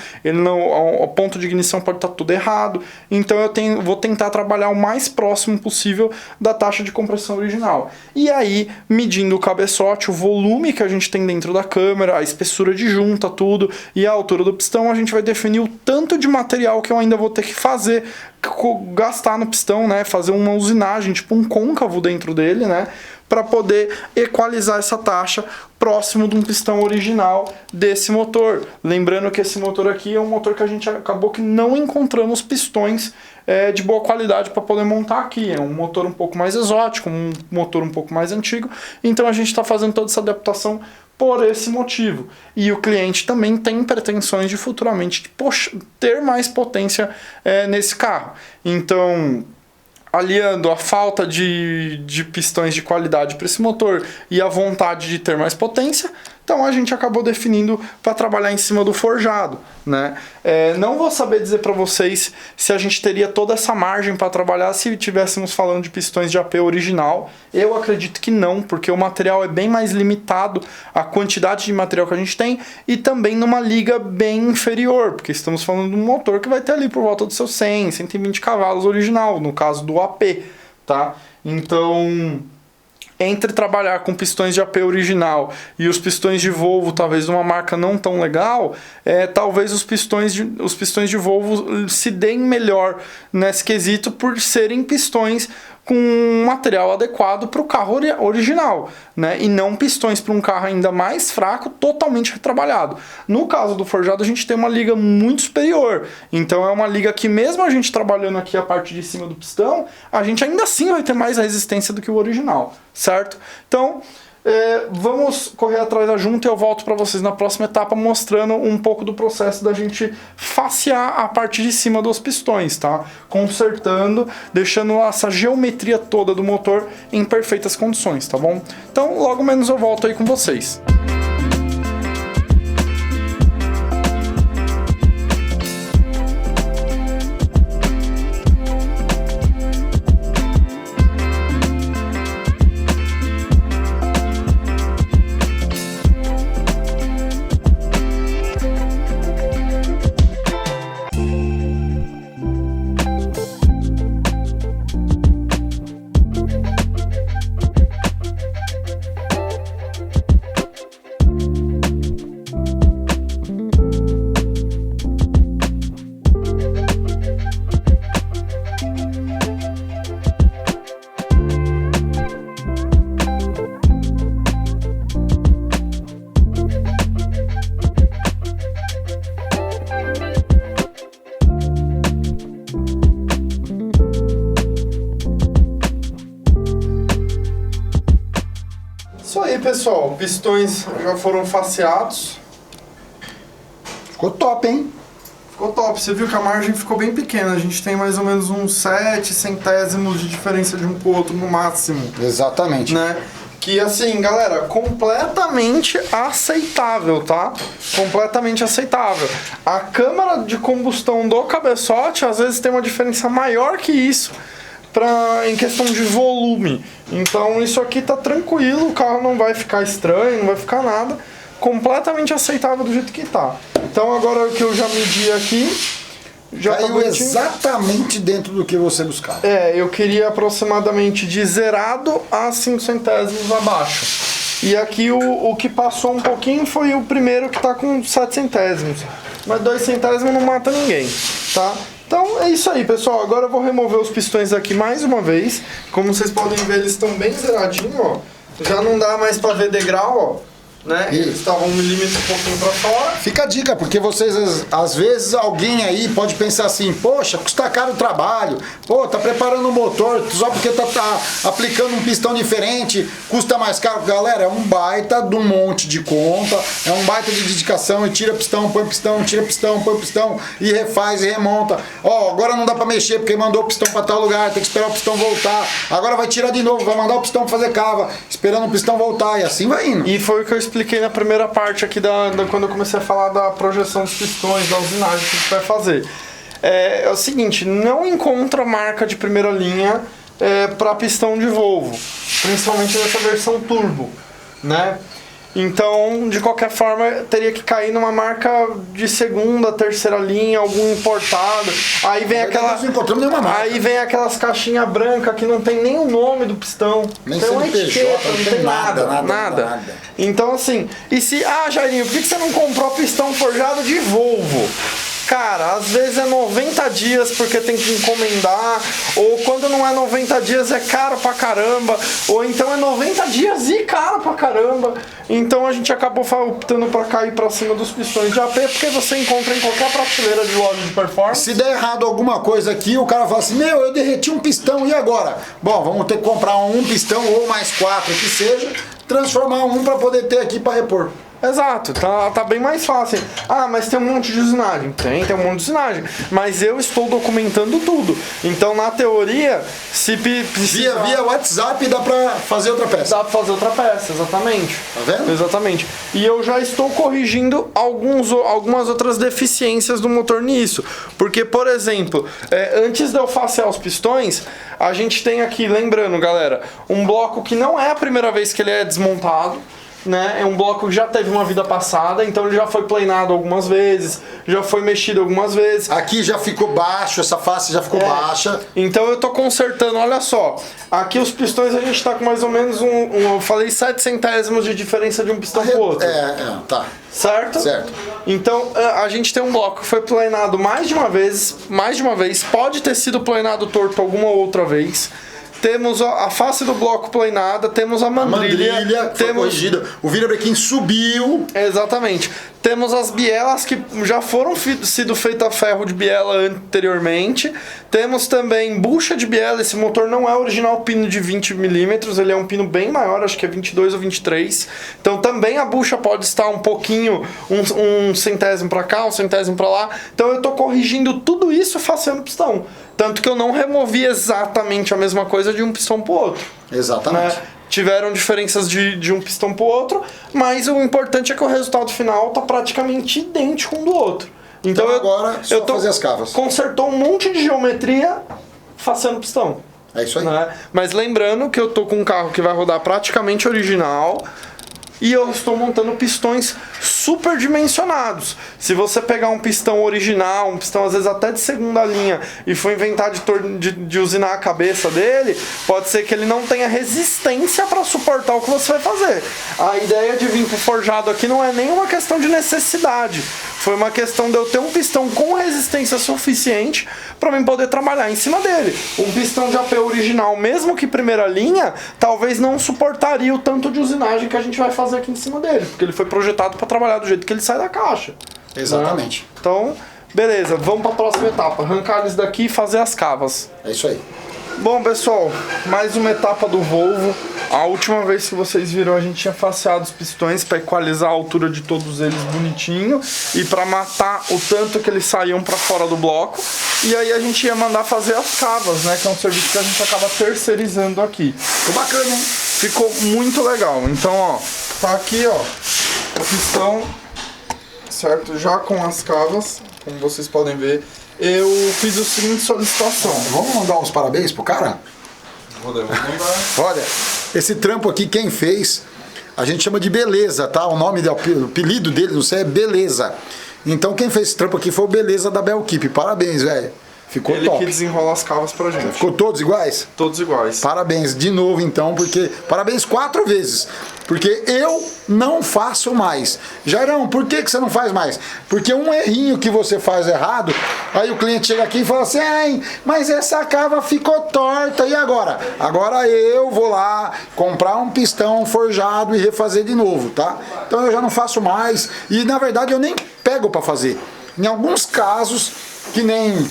o ponto de ignição pode estar tudo errado. Então, vou tentar trabalhar o mais próximo possível da taxa de compressão original. E aí, medindo o cabeçote, o volume que a gente tem dentro da câmera, a espessura de junta, tudo, e a altura do pistão, a gente vai definir o tanto de material que eu ainda vou ter que fazer, gastar no pistão, né? Fazer uma usinagem, tipo um côncavo dentro dele, né? Para poder equalizar essa taxa próximo de um pistão original desse motor. Lembrando que esse motor aqui é um motor que a gente acabou que não encontramos pistões de boa qualidade para poder montar aqui. É um motor um pouco mais exótico, um motor um pouco mais antigo, então a gente está fazendo toda essa adaptação por esse motivo. E o cliente também tem pretensões de futuramente ter mais potência nesse carro. Então, aliando a falta de pistões de qualidade para esse motor e a vontade de ter mais potência, então a gente acabou definindo para trabalhar em cima do forjado, né? Não vou saber dizer para vocês se a gente teria toda essa margem para trabalhar se estivéssemos falando de pistões de AP original. Eu acredito que não, porque o material é bem mais limitado, a quantidade de material que a gente tem, e também numa liga bem inferior, porque estamos falando de um motor que vai ter ali por volta dos seus 100, 120 cavalos original, no caso do AP, tá? Então, entre trabalhar com pistões de AP original e os pistões de Volvo, talvez de uma marca não tão legal, talvez os pistões de Volvo se deem melhor nesse quesito por serem pistões com um material adequado para o carro original, né? E não pistões para um carro ainda mais fraco, totalmente retrabalhado. No caso do forjado, a gente tem uma liga muito superior. Então é uma liga que, mesmo a gente trabalhando aqui a parte de cima do pistão, a gente ainda assim vai ter mais resistência do que o original, certo? Então, vamos correr atrás da junta e eu volto para vocês na próxima etapa mostrando um pouco do processo da gente facear a parte de cima dos pistões, tá? Consertando, deixando essa geometria toda do motor em perfeitas condições, tá bom? Então, logo menos eu volto aí com vocês. Isso aí, pessoal, pistões já foram faceados. Ficou top, hein? Ficou top, você viu que a margem ficou bem pequena, a gente tem mais ou menos uns 7 centésimos de diferença de um pro outro no máximo. Exatamente. Né? Que assim, galera, completamente aceitável, tá? Completamente aceitável. A câmara de combustão do cabeçote às vezes tem uma diferença maior que isso em questão de volume. Então isso aqui tá tranquilo, o carro não vai ficar estranho, não vai ficar nada. Completamente aceitável do jeito que tá. Então agora que eu já medi aqui, já caiu tá bonitinho. Exatamente dentro do que você buscava. Eu queria aproximadamente de zerado a 5 centésimos abaixo. E aqui o que passou um pouquinho foi o primeiro que tá com 7 centésimos. Mas 2 centésimos não mata ninguém, tá? Então é isso aí, pessoal. Agora eu vou remover os pistões aqui mais uma vez. Como vocês podem ver, eles estão bem zeradinhos, ó. Já não dá mais pra ver degrau, ó. Né? Eles estavam 1 milímetro um pouquinho pra fora. Fica a dica, porque vocês, às vezes, alguém aí pode pensar assim, poxa, custa caro o trabalho, pô, tá preparando um motor, só porque tá aplicando um pistão diferente, custa mais caro. Galera, é um baita de um monte de conta, é um baita de dedicação, e tira pistão, põe pistão, tira pistão, põe pistão, e refaz e remonta. Ó, agora não dá pra mexer, porque mandou o pistão pra tal lugar, tem que esperar o pistão voltar, agora vai tirar de novo, vai mandar o pistão fazer cava, esperando o pistão voltar, e assim vai indo. E foi o que eu expliquei na primeira parte aqui, quando eu comecei a falar da projeção dos pistões, da usinagem que a gente vai fazer. É o seguinte, não encontra marca de primeira linha para pistão de Volvo, principalmente nessa versão turbo, né? Então, de qualquer forma, teria que cair numa marca de segunda, terceira linha, algum importado. Aí vem aí vem aquelas caixinhas brancas que não tem nem o nome do pistão. Nem tem uma CNPJ, etiqueta, não tem nada. Então assim, e se... Ah, Jairinho, por que você não comprou pistão forjado de Volvo? Cara, às vezes é 90 dias porque tem que encomendar, ou quando não é 90 dias é caro pra caramba, ou então é 90 dias e caro pra caramba. Então a gente acabou optando pra cair pra cima dos pistões de AP, porque você encontra em qualquer prateleira de loja de performance. Se der errado alguma coisa aqui, o cara fala assim, meu, eu derreti um pistão, e agora? Bom, vamos ter que comprar um pistão ou mais 4, que seja, transformar um para poder ter aqui para repor. Exato, tá bem mais fácil. Ah, mas tem um monte de usinagem. Tem um monte de usinagem. Mas eu estou documentando tudo. Então, na teoria, se precisa... Via WhatsApp dá pra fazer outra peça. Dá pra fazer outra peça, exatamente. Tá vendo? Exatamente. E eu já estou corrigindo algumas outras deficiências do motor nisso. Porque, por exemplo, antes de eu facear os pistões, a gente tem aqui, lembrando, galera, um bloco que não é a primeira vez que ele é desmontado. Né? É um bloco que já teve uma vida passada, então ele já foi planado algumas vezes, já foi mexido algumas vezes. Aqui já ficou baixo, essa face já ficou baixa. Então eu tô consertando, olha só. Aqui os pistões a gente tá com mais ou menos eu falei 7 centésimos de diferença de um pistão pro outro. Tá. Certo? Certo. Então a gente tem um bloco que foi planado mais de uma vez, pode ter sido planado torto alguma outra vez. Temos a face do bloco planada, temos a mandrilha, temos corrigida. O virabrequim subiu. Exatamente. Temos as bielas que já foram sido feitas a ferro de biela anteriormente. Temos também bucha de biela. Esse motor não é original pino de 20 milímetros, ele é um pino bem maior, acho que é 22 ou 23. Então também a bucha pode estar um pouquinho, um centésimo para cá, um centésimo para lá. Então eu estou corrigindo tudo isso faceando pistão. Tanto que eu não removi exatamente a mesma coisa de um pistão pro outro. Exatamente. Né? Tiveram diferenças de um pistão pro outro, mas o importante é que o resultado final tá praticamente idêntico um do outro. Então agora só fazer as cavas. Consertou um monte de geometria faceando pistão. É isso aí. Né? Mas lembrando que eu tô com um carro que vai rodar praticamente original. E eu estou montando pistões super dimensionados. Se você pegar um pistão original, um pistão às vezes até de segunda linha, e for inventar de usinar a cabeça dele, pode ser que ele não tenha resistência para suportar o que você vai fazer. A ideia de vir pro forjado aqui não é nenhuma questão de necessidade. Foi uma questão de eu ter um pistão com resistência suficiente para mim poder trabalhar em cima dele. Um pistão de AP original, mesmo que primeira linha, talvez não suportaria o tanto de usinagem que a gente vai fazer aqui em cima dele, porque ele foi projetado para trabalhar do jeito que ele sai da caixa. Exatamente. Né? Então, beleza, vamos para a próxima etapa. Arrancar eles daqui e fazer as cavas. É isso aí. Bom, pessoal, mais uma etapa do Volvo. A última vez que vocês viram, a gente tinha faceado os pistões para equalizar a altura de todos eles bonitinho e para matar o tanto que eles saíam para fora do bloco. E aí a gente ia mandar fazer as cavas, né? Que é um serviço que a gente acaba terceirizando aqui. Ficou bacana, hein? Ficou muito legal. Então, ó, tá aqui, ó, o pistão, certo? Já com as cavas, como vocês podem ver. Eu fiz o seguinte solicitação. Vamos mandar uns parabéns pro cara? Vamos mandar. Olha, esse trampo aqui quem fez, a gente chama de Beleza, tá? O nome, o apelido dele, não sei, é Beleza. Então quem fez esse trampo aqui foi o Beleza da Belkeep. Parabéns, velho. Ficou Ele top. que desenrola as cavas pra gente. Ficou todos iguais? Todos iguais. Parabéns de novo então, porque... Parabéns 4 vezes. Porque eu não faço mais. Jairão, por que você não faz mais? Porque um errinho que você faz errado, aí o cliente chega aqui e fala assim, ai, mas essa cava ficou torta, e agora? Agora eu vou lá comprar um pistão forjado e refazer de novo, tá? Então eu já não faço mais, e na verdade eu nem pego para fazer. Em alguns casos, que nem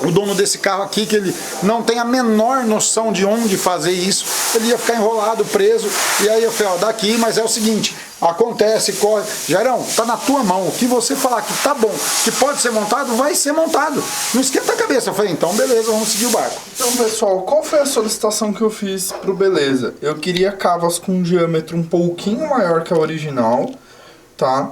o dono desse carro aqui, que ele não tem a menor noção de onde fazer isso, ele ia ficar enrolado, preso, e aí eu falei, ó, daqui, mas é o seguinte, acontece, corre, Jairão, tá na tua mão, o que você falar que tá bom, que pode ser montado, vai ser montado, não esquenta a cabeça. Eu falei, então beleza, vamos seguir o barco. Então, pessoal, qual foi a solicitação que eu fiz pro Beleza? Eu queria cavas com um diâmetro um pouquinho maior que a original, tá?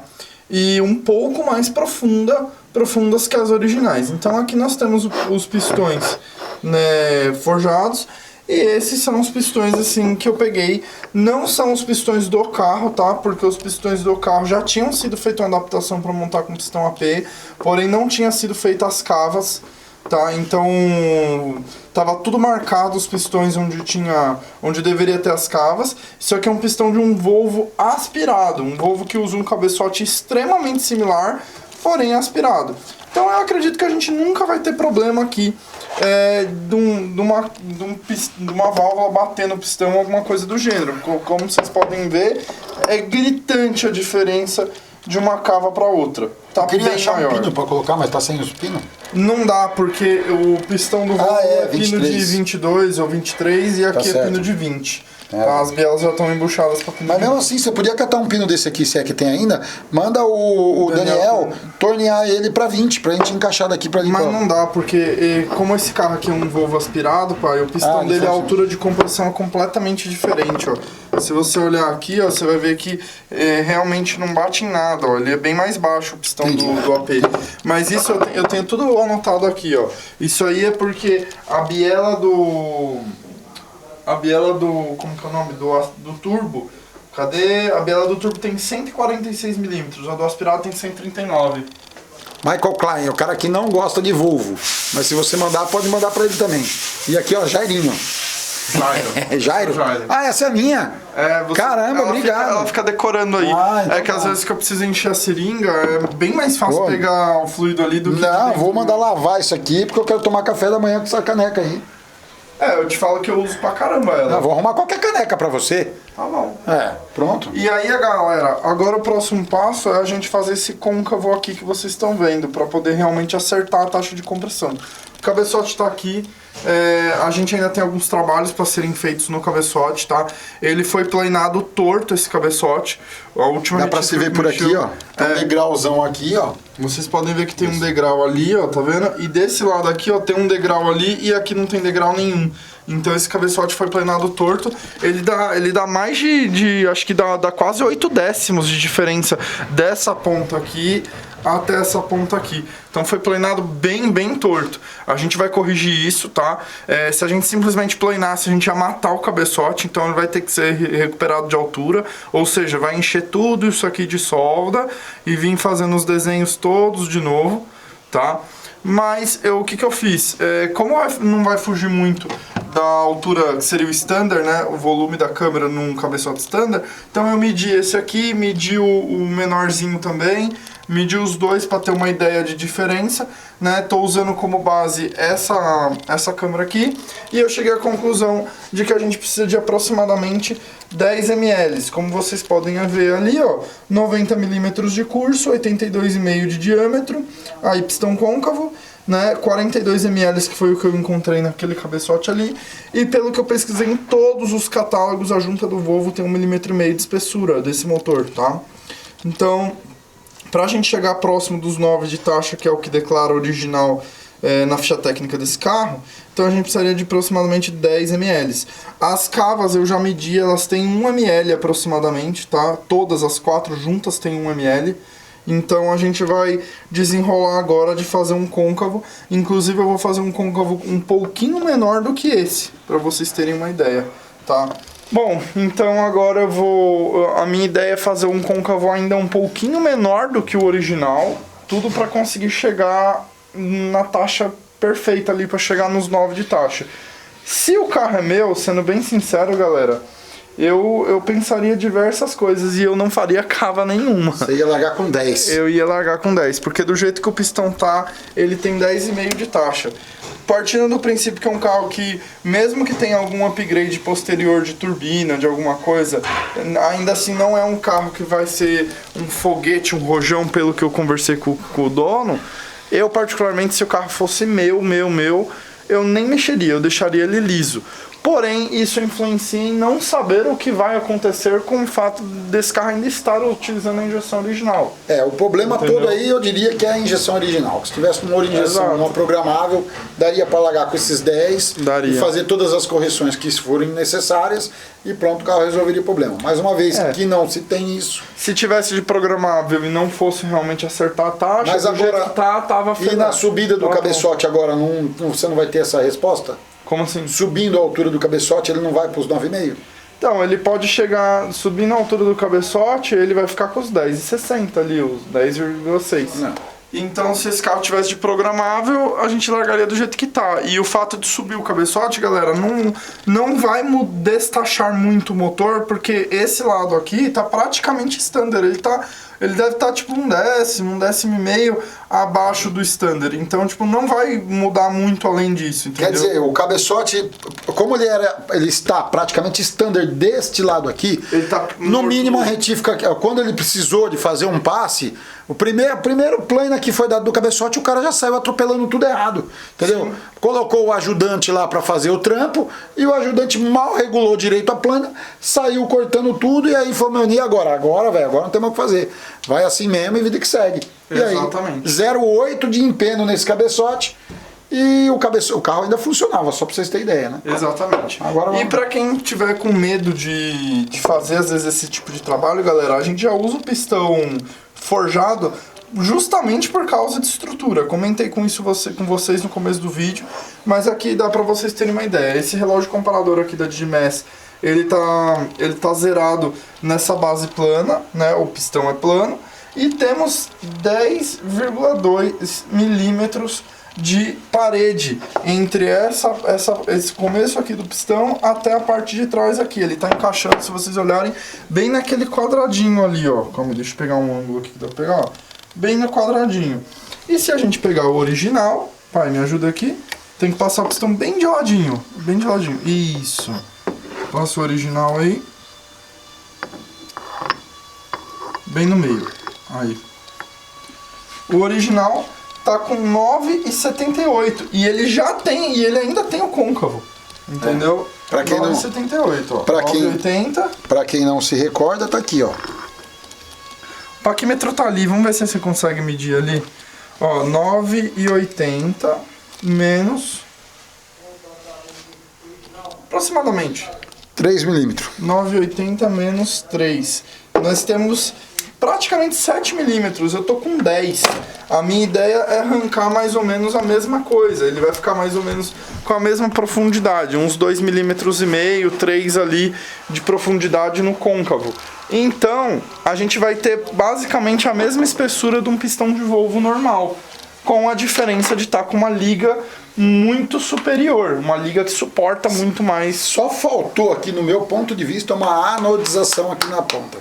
E um pouco mais profundas que as originais. Então aqui nós temos os pistões, né, forjados, e esses são os pistões assim que eu peguei. Não são os pistões do carro, tá? Porque os pistões do carro já tinham sido feita uma adaptação para montar com pistão AP, porém não tinha sido feita as cavas, tá? Então tava tudo marcado os pistões onde deveria ter as cavas. Isso aqui é um pistão de um Volvo aspirado, um Volvo que usa um cabeçote extremamente similar, porém aspirado. Então eu acredito que a gente nunca vai ter problema aqui de uma válvula bater no pistão ou alguma coisa do gênero. Como vocês podem ver, é gritante a diferença de uma cava para outra. Tá, queria bem achar maior. um pino para colocar, mas tá sem os pinos? Não dá, porque o pistão do Volvo é pino de 22 ou 23 e aqui é pino de 20. Tá, as bielas já estão embuchadas pra pneu. Mas mesmo assim, você podia catar um pino desse aqui, se é que tem ainda, manda o Daniel tornear ele pra 20, pra gente encaixar daqui pra ali. Mas não dá, porque como esse carro aqui é um Volvo aspirado, pai, o pistão dele, a altura de compressão é completamente diferente, ó. Se você olhar aqui, ó, você vai ver que realmente não bate em nada, ó. Ele é bem mais baixo, o pistão do AP. Mas isso eu tenho tudo anotado aqui, ó. Isso aí é porque a biela do... como que é o nome? Do turbo. Cadê? A biela do turbo tem 146 milímetros, a do aspirado tem 139. Michael Klein, o cara que não gosta de Volvo. Mas se você mandar, pode mandar pra ele também. E aqui, ó, Jairinho. Jairo? Ah, essa é a minha? Caramba, obrigado. Ela fica decorando aí. Então que às vezes que eu preciso encher a seringa, é bem mais fácil pegar o fluido ali do que... Não, vou mandar lavar isso aqui, porque eu quero tomar café da manhã com essa caneca aí. Eu te falo que eu uso pra caramba ela. Vou arrumar qualquer caneca pra você. Tá bom. Pronto. E aí, galera, agora o próximo passo é a gente fazer esse côncavo aqui que vocês estão vendo, pra poder realmente acertar a taxa de compressão. O cabeçote tá aqui. A gente ainda tem alguns trabalhos para serem feitos no cabeçote, tá? Ele foi planado torto, esse cabeçote. A última dá para se ver por aqui, ó. Tem um degrauzão aqui, ó. Vocês podem ver que tem um degrau ali, ó, tá vendo? E desse lado aqui, ó, tem um degrau ali e aqui não tem degrau nenhum. Então esse cabeçote foi planado torto. Ele dá mais acho que dá quase 8 décimos de diferença dessa ponta aqui até essa ponta aqui. Então foi planado bem torto. A gente vai corrigir isso, tá? Se a gente simplesmente planeasse, a gente ia matar o cabeçote, então ele vai ter que ser recuperado de altura, ou seja, vai encher tudo isso aqui de solda e vir fazendo os desenhos todos de novo, tá? Mas o que eu fiz? Como não vai fugir muito da altura que seria o standard, né? O volume da câmera num cabeçote standard, então eu medi esse aqui, medi o menorzinho também, medi os dois para ter uma ideia de diferença, né? Tô usando como base essa câmera aqui e eu cheguei à conclusão de que a gente precisa de aproximadamente 10 ml. Como vocês podem ver ali, ó, 90 milímetros de curso, 82,5 de diâmetro, aí pistão côncavo, né, 42 ml, que foi o que eu encontrei naquele cabeçote ali, e pelo que eu pesquisei em todos os catálogos, a junta do Volvo tem 1,5 mm de espessura desse motor, tá? Então, pra gente chegar próximo dos 9 de taxa, que é o que declara original na ficha técnica desse carro, então a gente precisaria de aproximadamente 10 ml. As cavas eu já medi, elas têm 1 ml aproximadamente, tá? Todas as 4 juntas têm 1 ml. Então a gente vai desenrolar agora de fazer um côncavo. Inclusive eu vou fazer um côncavo um pouquinho menor do que esse, para vocês terem uma ideia, tá? Bom, então agora a minha ideia é fazer um côncavo ainda um pouquinho menor do que o original, tudo para conseguir chegar na taxa perfeita ali, para chegar nos 9 de taxa. Se o carro é meu, sendo bem sincero, galera, eu pensaria diversas coisas e eu não faria cava nenhuma. Você ia largar com 10. Eu ia largar com 10, porque do jeito que o pistão tá, ele tem 10,5 de taxa. Partindo do princípio que é um carro que, mesmo que tenha algum upgrade posterior de turbina, de alguma coisa, ainda assim não é um carro que vai ser um foguete, um rojão, pelo que eu conversei com o dono. Eu, particularmente, se o carro fosse meu, eu nem mexeria, eu deixaria ele liso. Porém, isso influencia em não saber o que vai acontecer com o fato desse carro ainda estar utilizando a injeção original. O problema todo aí eu diria que é a injeção original. Se tivesse uma injeção não programável, daria para largar com esses 10 e fazer todas as correções que forem necessárias e pronto, o carro resolveria o problema. Mais uma vez, que não se tem isso. Se tivesse de programável e não fosse realmente acertar a taxa, mas agora, tava e na subida do cabeçote agora, você não vai ter essa resposta? Como assim? Subindo a altura do cabeçote, ele não vai para os 9,5? Então, ele pode chegar, subindo a altura do cabeçote, ele vai ficar com os 10,60 ali, os 10,6. Então, se esse carro tivesse de programável, a gente largaria do jeito que tá. E o fato de subir o cabeçote, galera, não vai destachar muito o motor, porque esse lado aqui tá praticamente standard. Ele deve estar tipo um décimo e meio abaixo do standard. Então, tipo, não vai mudar muito além disso, entendeu? Quer dizer, o cabeçote, como ele está praticamente standard deste lado aqui, ele tá no mínimo a retífica, quando ele precisou de fazer um passe, o primeiro plane que foi dado do cabeçote, o cara já saiu atropelando tudo errado, entendeu? Sim. colocou o ajudante lá para fazer o trampo e o ajudante mal regulou direito a plana, saiu cortando tudo e aí falou, meu, e agora? Agora, velho, agora não tem mais o que fazer. Vai assim mesmo e vida que segue. Exatamente. E aí, 0,8 de empeno nesse cabeçote e o carro ainda funcionava, só para vocês terem ideia, né? Exatamente. Agora E para quem tiver com medo de fazer às vezes esse tipo de trabalho, galera, a gente já usa o pistão forjado justamente por causa de estrutura. Comentei com vocês no começo do vídeo, mas aqui dá para vocês terem uma ideia. Esse relógio comparador aqui da Digimass, ele tá zerado nessa base plana, né? O pistão é plano e temos 10,2 milímetros de parede entre esse começo aqui do pistão até a parte de trás aqui. Ele tá encaixando, se vocês olharem, bem naquele quadradinho ali, ó. Deixa eu pegar um ângulo aqui que dá pra pegar, ó. Bem no quadradinho. E se a gente pegar o original, pai, me ajuda aqui, tem que passar o pistão bem de ladinho. Bem de ladinho. Isso. Passa o original aí. Bem no meio. Aí. O original tá com 9,78 e ele já tem, e ele ainda tem o côncavo, entendeu? Para quem 9,78, ó. 9,80. Para quem não se recorda, tá aqui, ó. O paquímetro tá ali, vamos ver se você consegue medir ali. Ó, 9,80 menos aproximadamente 3 milímetros. 9,80 menos 3. Nós temos praticamente 7 milímetros, eu tô com 10. A minha ideia é arrancar mais ou menos a mesma coisa. Ele vai ficar mais ou menos com a mesma profundidade, uns 2,5 milímetros, 3 ali de profundidade no côncavo. Então, a gente vai ter basicamente a mesma espessura de um pistão de Volvo normal, com a diferença de estar com uma liga muito superior, uma liga que suporta muito mais. Só faltou aqui, no meu ponto de vista, uma anodização aqui na ponta.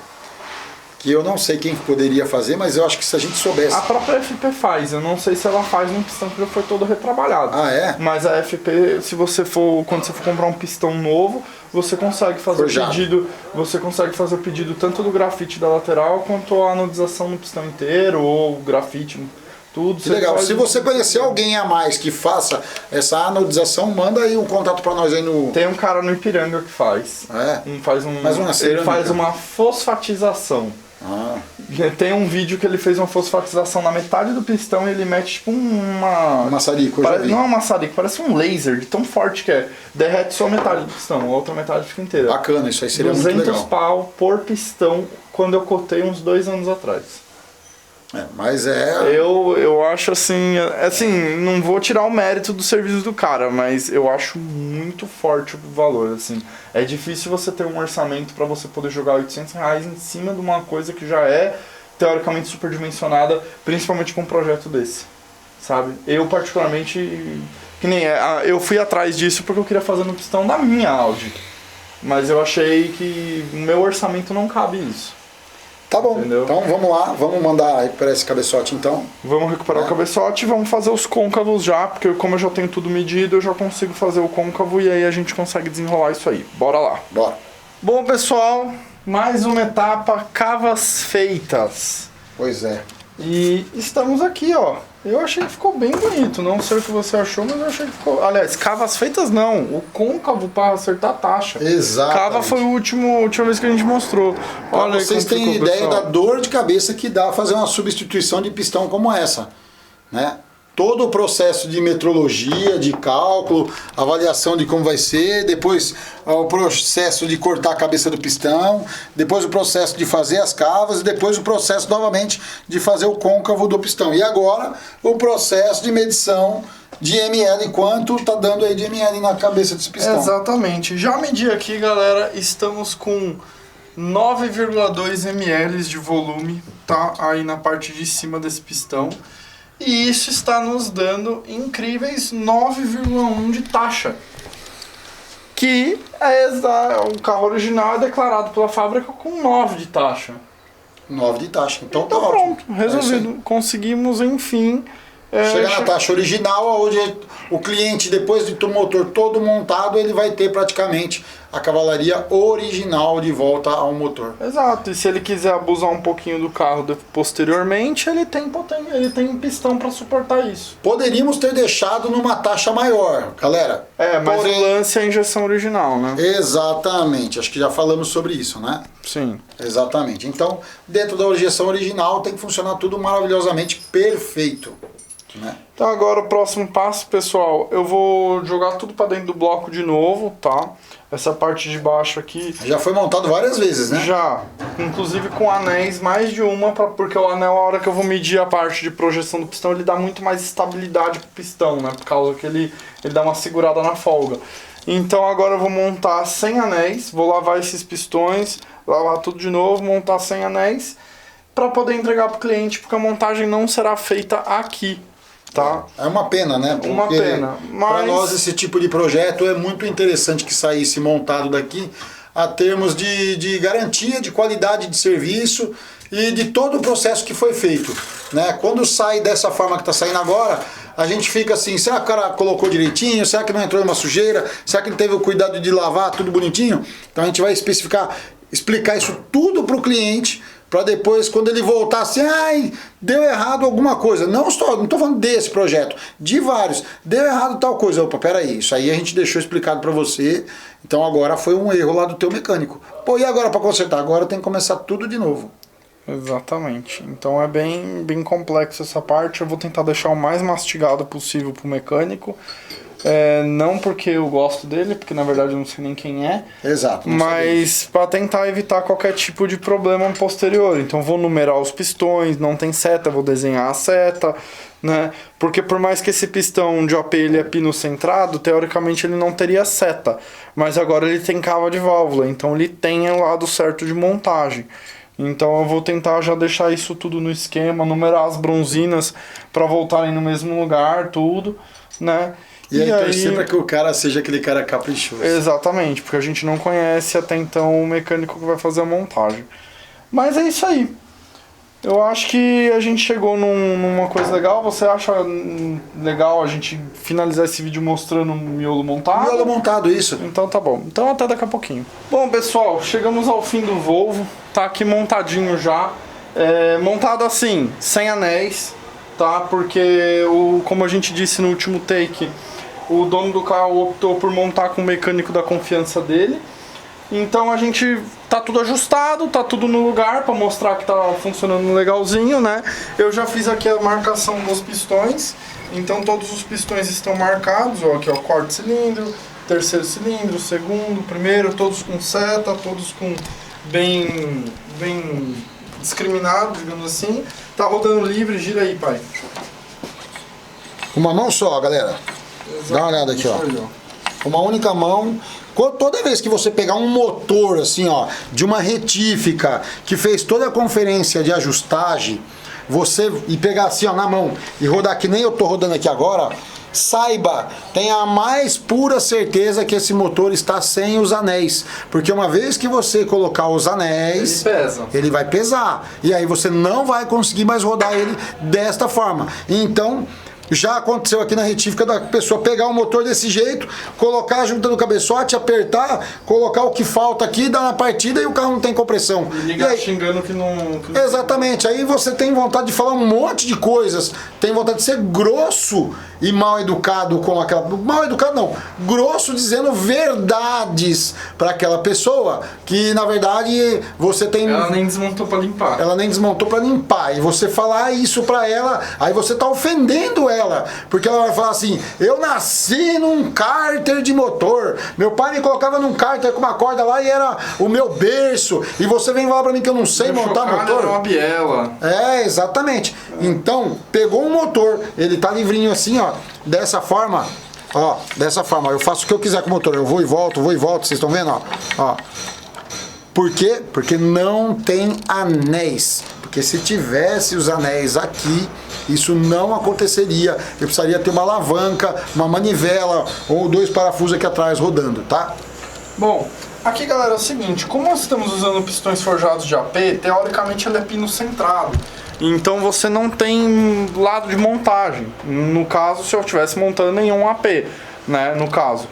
Que eu não sei quem poderia fazer, mas eu acho que se a gente soubesse... A própria FP faz, eu não sei se ela faz num pistão que já foi todo retrabalhado. Ah, é? Mas a FP, quando você for comprar um pistão novo, você consegue fazer forjado. o pedido, você consegue fazer o pedido tanto do grafite da lateral quanto a anodização no pistão inteiro ou grafite, tudo. Que legal. Se você conhecer alguém a mais que faça essa anodização, manda aí um contato para nós aí no... Tem um cara no Ipiranga que faz. Ele faz uma fosfatização. Ah. Tem um vídeo que ele fez uma fosfatização na metade do pistão e ele mete tipo uma maçarico, não é um maçarico, parece um laser de tão forte que é. Derrete só metade do pistão, a outra metade fica inteira. Bacana, isso aí seria muito legal. 200 pau por pistão quando eu cotei uns 2 anos atrás. Mas é... Eu acho assim, não vou tirar o mérito do serviço do cara, mas eu acho muito forte o valor, assim. É difícil você ter um orçamento para você poder jogar R$800 em cima de uma coisa que já é teoricamente superdimensionada, principalmente com um projeto desse, sabe? Eu particularmente, eu fui atrás disso porque eu queria fazer no pistão da minha Audi, mas eu achei que o meu orçamento não cabe isso. Tá bom, entendeu? Então vamos lá, vamos mandar recuperar esse cabeçote então. Vamos recuperar o cabeçote e vamos fazer os côncavos já, porque como eu já tenho tudo medido, eu já consigo fazer o côncavo e aí a gente consegue desenrolar isso aí. Bora lá. Bora. Bom, pessoal, mais uma etapa, cavas feitas. Pois é. E estamos aqui, ó. Eu achei que ficou bem bonito, não sei o que você achou, mas eu achei que ficou... Aliás, cavas feitas não, o côncavo para acertar a taxa. Exato. Cava foi a última vez que a gente mostrou. Olha, pra vocês terem ideia da dor de cabeça que dá fazer uma substituição de pistão como essa, né? Todo o processo de metrologia, de cálculo, avaliação de como vai ser, depois o processo de cortar a cabeça do pistão, depois o processo de fazer as cavas e depois o processo novamente de fazer o côncavo do pistão. E agora o processo de medição de ml, quanto tá dando aí de ml na cabeça desse pistão. Exatamente. Já medi aqui, galera, estamos com 9,2 ml de volume, tá? Aí na parte de cima desse pistão. E isso está nos dando incríveis 9,1 de taxa. Que o carro original é declarado pela fábrica com 9 de taxa. 9 de taxa. Então tá pronto, ótimo. resolvido. Conseguimos, enfim, Chega na taxa original, onde o cliente, depois de ter o motor todo montado, ele vai ter praticamente a cavalaria original de volta ao motor. Exato, e se ele quiser abusar um pouquinho do carro posteriormente, ele tem um pistão para suportar isso. Poderíamos ter deixado numa taxa maior, galera. Mas o lance é a injeção original, né? Exatamente, acho que já falamos sobre isso, né? Sim. Exatamente. Então, dentro da injeção original tem que funcionar tudo maravilhosamente perfeito, né? Então agora o próximo passo, pessoal, eu vou jogar tudo para dentro do bloco de novo, tá? Essa parte de baixo aqui... Já foi montado várias vezes, né? Já, inclusive com anéis, mais de uma, porque o anel, a hora que eu vou medir a parte de projeção do pistão, ele dá muito mais estabilidade pro pistão, né? Por causa que ele dá uma segurada na folga. Então agora eu vou montar sem anéis, vou lavar esses pistões, lavar tudo de novo, montar sem anéis, para poder entregar pro cliente, porque a montagem não será feita aqui. Tá? É uma pena, né? Porque uma pena. Mas... para nós esse tipo de projeto é muito interessante que saísse montado daqui a termos de garantia, de qualidade de serviço e de todo o processo que foi feito, né? Quando sai dessa forma que está saindo agora, a gente fica assim, será que o cara colocou direitinho? Será que não entrou numa sujeira? Será que ele teve o cuidado de lavar tudo bonitinho? Então a gente vai explicar isso tudo para o cliente, para depois, quando ele voltar assim, ai, deu errado alguma coisa. Não estou falando desse projeto, de vários. Deu errado tal coisa. Opa, peraí, isso aí a gente deixou explicado para você. Então agora foi um erro lá do teu mecânico. Pô, e agora para consertar? Agora tem que começar tudo de novo. Exatamente. Então é bem complexo essa parte. Eu vou tentar deixar o mais mastigado possível pro mecânico. Não porque eu gosto dele, porque na verdade eu não sei nem quem é. Exato. Mas para tentar evitar qualquer tipo de problema posterior. Então vou numerar os pistões, não tem seta, vou desenhar a seta, né? Porque por mais que esse pistão de OP ele é pino centrado, teoricamente ele não teria seta. Mas agora ele tem cava de válvula, então ele tem o lado certo de montagem. Então eu vou tentar já deixar isso tudo no esquema, numerar as bronzinas para voltarem no mesmo lugar, tudo, né? E aí torcer para que o cara seja aquele cara caprichoso. Exatamente, porque a gente não conhece até então o mecânico que vai fazer a montagem. Mas é isso aí. Eu acho que a gente chegou numa coisa legal. Você acha legal a gente finalizar esse vídeo mostrando o miolo montado? Miolo montado, isso. Então tá bom. Então até daqui a pouquinho. Bom, pessoal, chegamos ao fim do Volvo. Tá aqui montadinho já. Montado assim, sem anéis, tá? Porque, como a gente disse no último take, o dono do carro optou por montar com o mecânico da confiança dele. Então a gente tá tudo ajustado, tá tudo no lugar para mostrar que tá funcionando legalzinho, né? Eu já fiz aqui a marcação dos pistões. Então todos os pistões estão marcados, ó, aqui ó, quarto cilindro, terceiro cilindro, segundo, primeiro, todos com seta, todos com bem discriminado, digamos assim. Tá rodando livre, gira aí, pai. Uma mão só, galera. Exato. Dá uma olhada aqui, ó. Uma única mão. Toda vez que você pegar um motor assim, ó, de uma retífica que fez toda a conferência de ajustagem, e pegar assim, ó, na mão e rodar que nem eu tô rodando aqui agora, saiba, tenha a mais pura certeza que esse motor está sem os anéis, porque uma vez que você colocar os anéis, ele vai pesar, e aí você não vai conseguir mais rodar ele desta forma. Então já aconteceu aqui na retífica da pessoa pegar o motor desse jeito, colocar a junta do cabeçote, apertar, colocar o que falta aqui, dar na partida e o carro não tem compressão. E ligar xingando que não... Exatamente, aí você tem vontade de falar um monte de coisas, tem vontade de ser grosso e mal educado com aquela... Mal educado não, grosso dizendo verdades para aquela pessoa, que na verdade você tem... Ela nem desmontou para limpar. Ela nem desmontou para limpar, e você falar isso para ela, aí você tá ofendendo ela. Porque ela vai falar assim, eu nasci num cárter de motor, meu pai me colocava num cárter com uma corda lá e era o meu berço, e você vem falar pra mim que eu não sei montar motor? Era uma biela. Exatamente. Então, pegou um motor, ele tá livrinho assim, ó, dessa forma, ó, dessa forma, eu faço o que eu quiser com o motor, eu vou e volto, vocês estão vendo, ó. Por quê? Porque não tem anéis. Porque se tivesse os anéis aqui, isso não aconteceria. Eu precisaria ter uma alavanca, uma manivela ou 2 parafusos aqui atrás rodando, tá? Bom, aqui galera é o seguinte, como nós estamos usando pistões forjados de AP, teoricamente ele é pino centrado. Então você não tem lado de montagem. No caso, se eu estivesse montando em um AP, né? No caso.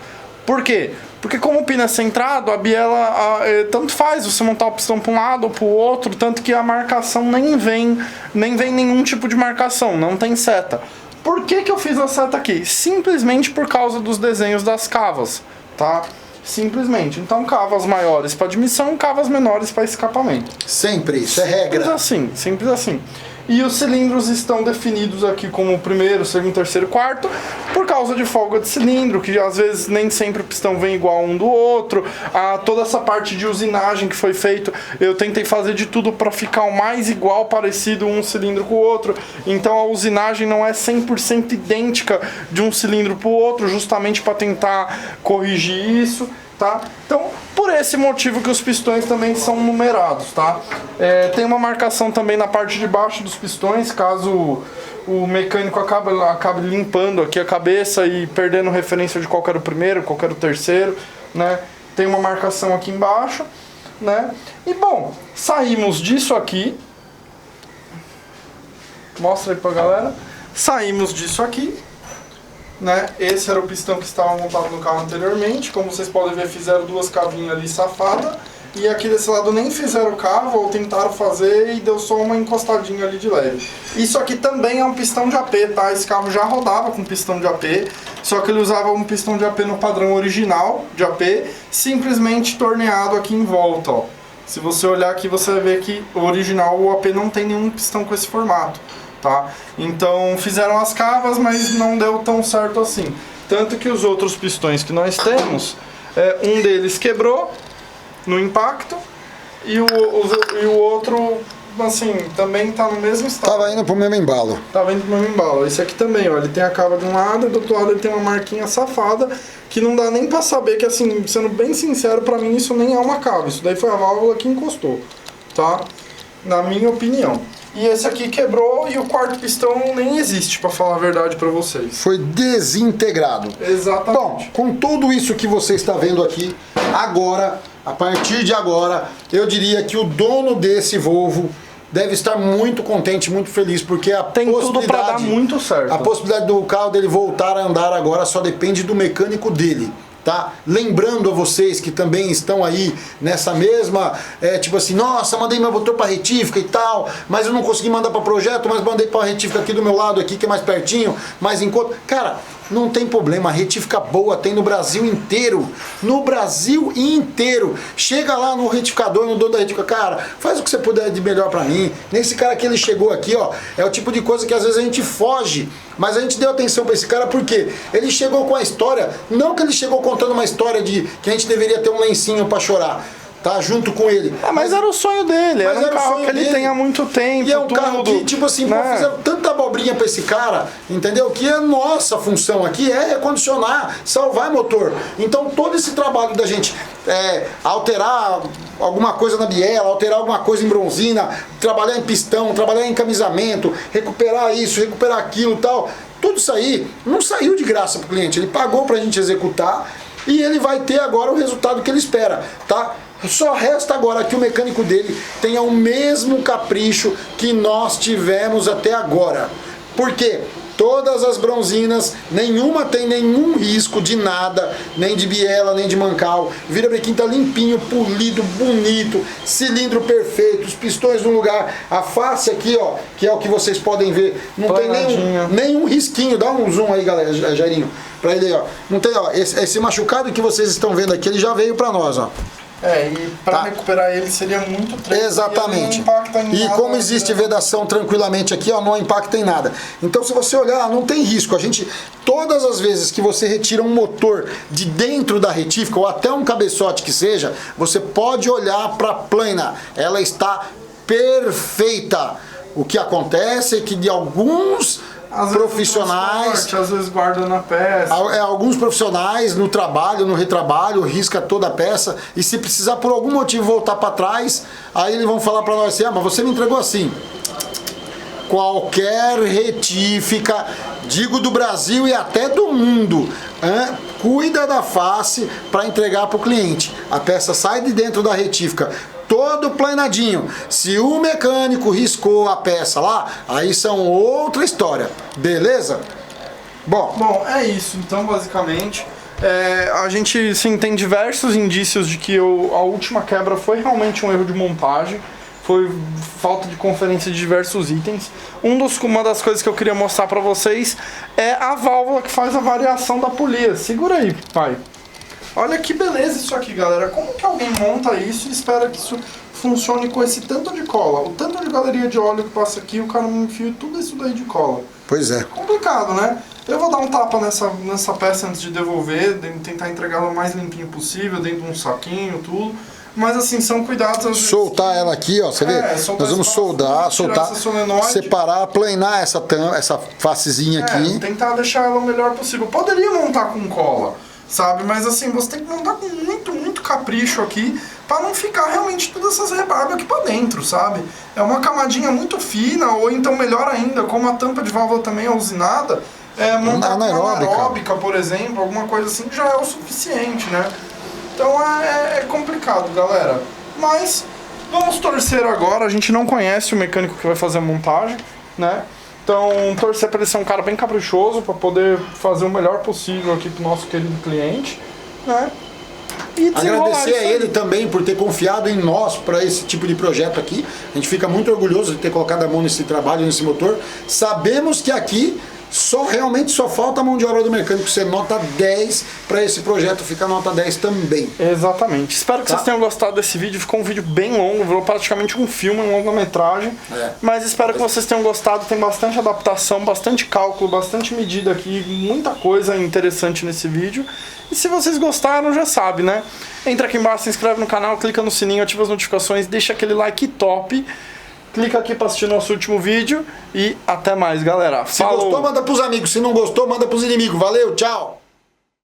Por quê? Porque como o pino é centrado, a biela tanto faz você montar o pistão para um lado ou para o outro, tanto que a marcação nem vem nenhum tipo de marcação, não tem seta. Por que eu fiz a seta aqui? Simplesmente por causa dos desenhos das cavas, tá? Simplesmente. Então, cavas maiores para admissão, cavas menores para escapamento. Sempre, isso é regra. Simples assim, simples assim. E os cilindros estão definidos aqui como o primeiro, segundo, terceiro, quarto, por causa de folga de cilindro, que às vezes nem sempre o pistão vem igual um do outro. Toda essa parte de usinagem que foi feito, eu tentei fazer de tudo para ficar o mais igual, parecido um cilindro com o outro. Então a usinagem não é 100% idêntica de um cilindro para o outro, justamente para tentar corrigir isso. Tá? Então, por esse motivo que os pistões também são numerados, tá? Tem uma marcação também na parte de baixo dos pistões, caso o mecânico acabe limpando aqui a cabeça e perdendo referência de qual era o primeiro, qual era o terceiro, né? Tem uma marcação aqui embaixo, né? E bom, saímos disso aqui. Mostra aí pra galera. Saímos disso aqui. Né? Esse era o pistão que estava montado no carro anteriormente. Como vocês podem ver, fizeram duas cavinhas ali safada. E aqui desse lado nem fizeram cavo, ou tentaram fazer e deu só uma encostadinha ali de leve. Isso aqui também é um pistão de AP, tá? Esse carro já rodava com pistão de AP, só que ele usava um pistão de AP no padrão original de AP, simplesmente torneado aqui em volta, ó. Se você olhar aqui, você vai ver que o original, o AP não tem nenhum pistão com esse formato. Tá? Então fizeram as cavas, mas não deu tão certo assim. Tanto que os outros pistões que nós temos, um deles quebrou no impacto e o outro, assim, também tá no mesmo estado. Tava indo pro mesmo embalo. Tava indo pro mesmo embalo. Esse aqui também, ó, ele tem a cava de um lado e do outro lado ele tem uma marquinha safada que não dá nem pra saber que, assim, sendo bem sincero, pra mim isso nem é uma cava. Isso daí foi a válvula que encostou, tá? Na minha opinião. E esse aqui quebrou e o quarto pistão nem existe, para falar a verdade para vocês. Foi desintegrado. Exatamente. Bom, com tudo isso que você está vendo aqui, agora, a partir de agora, eu diria que o dono desse Volvo deve estar muito contente, muito feliz, porque tem tudo para dar muito certo. A possibilidade do carro dele voltar a andar agora só depende do mecânico dele. Tá? Lembrando a vocês que também estão aí nessa mesma, tipo assim, nossa, mandei meu motor para retífica e tal, mas eu não consegui mandar para projeto, mas mandei para retífica aqui do meu lado aqui, que é mais pertinho, mais em conta. Cara, não tem problema, a retífica boa tem no Brasil inteiro. No Brasil inteiro. Chega lá no retificador, no dono da retífica, cara, faz o que você puder de melhor pra mim. Nesse cara que ele chegou aqui, ó, é o tipo de coisa que às vezes a gente foge. Mas a gente deu atenção pra esse cara porque ele chegou com a história, não que ele chegou contando uma história de que a gente deveria ter um lencinho pra chorar. Tá, junto com ele. Mas era o sonho dele, era um carro que ele tem há muito tempo. E é um carro que, tipo assim, né? Pô, fizeram tanta abobrinha pra esse cara, entendeu? Que a nossa função aqui é recondicionar, salvar motor. Então todo esse trabalho da gente alterar alguma coisa na biela, alterar alguma coisa em bronzina, trabalhar em pistão, trabalhar em camisamento, recuperar isso, recuperar aquilo e tal, tudo isso aí não saiu de graça pro cliente, ele pagou pra gente executar e ele vai ter agora o resultado que ele espera, tá? Só resta agora que o mecânico dele tenha o mesmo capricho que nós tivemos até agora. Por quê? Todas as bronzinas, nenhuma tem nenhum risco de nada, nem de biela, nem de mancal. Virabrequim tá limpinho, polido, bonito, cilindro perfeito, os pistões no lugar. A face aqui, ó, que é o que vocês podem ver, não tem nenhum risquinho. Dá um zoom aí, galera, Jairinho, pra ele aí, ó. Não tem, ó, esse machucado que vocês estão vendo aqui, ele já veio pra nós, ó. E para recuperar ele seria muito tranquilo. Exatamente. E como existe vedação tranquilamente aqui, ó, não impacta em nada. Então se você olhar, não tem risco. A gente, todas as vezes que você retira um motor de dentro da retífica, ou até um cabeçote que seja, você pode olhar para a plana. Ela está perfeita. O que acontece é que de alguns profissionais, às vezes guarda na peça. Alguns profissionais no trabalho, no retrabalho, risca toda a peça e se precisar por algum motivo voltar para trás, aí eles vão falar para nós assim, mas você me entregou assim. Qualquer retífica, digo do Brasil e até do mundo, cuida da face para entregar para o cliente. A peça sai de dentro da retífica todo planadinho. Se o mecânico riscou a peça lá, aí são outra história, beleza? Bom, é isso. Então, basicamente, a gente sim, tem diversos indícios de que a última quebra foi realmente um erro de montagem. Foi falta de conferência de diversos itens. Uma das coisas que eu queria mostrar pra vocês é a válvula que faz a variação da polia. Segura aí, pai. Olha que beleza isso aqui, galera. Como que alguém monta isso e espera que isso funcione com esse tanto de cola? O tanto de galeria de óleo que passa aqui, o cara me enfia tudo isso daí de cola. Pois é. Complicado, né? Eu vou dar um tapa nessa peça antes de devolver, tentar entregar ela o mais limpinho possível, dentro de um saquinho, tudo. Mas assim, são cuidados... Soltar ela aqui, ó, você vê? Nós vamos soltar, separar, aplanar essa facezinha aqui. Tentar deixar ela o melhor possível. Poderia montar com cola, sabe? Mas assim, você tem que montar com muito capricho aqui, para não ficar realmente todas essas rebarbas aqui para dentro, sabe? É uma camadinha muito fina, ou então melhor ainda, como a tampa de válvula também é usinada, montar uma anaeróbica, por exemplo, alguma coisa assim, já é o suficiente, né? Então é complicado, galera. Mas vamos torcer agora. A gente não conhece o mecânico que vai fazer a montagem, né? Então torcer para ele ser um cara bem caprichoso, para poder fazer o melhor possível aqui pro nosso querido cliente, né? E agradecer a ele também por ter confiado em nós para esse tipo de projeto aqui. A gente fica muito orgulhoso de ter colocado a mão nesse trabalho, nesse motor. Sabemos que aqui realmente só falta a mão de obra do mecânico ser nota 10 para esse projeto ficar nota 10 também. Exatamente. Espero que vocês tenham gostado desse vídeo. Ficou um vídeo bem longo, virou praticamente um filme, um longa-metragem. Mas espero que vocês tenham gostado. Tem bastante adaptação, bastante cálculo, bastante medida aqui, muita coisa interessante nesse vídeo. E se vocês gostaram, já sabe, né? Entra aqui embaixo, se inscreve no canal, clica no sininho, ativa as notificações, deixa aquele like top. Clica aqui para assistir nosso último vídeo e até mais, galera. Se gostou, manda pros amigos. Se não gostou, manda pros inimigos. Valeu, tchau!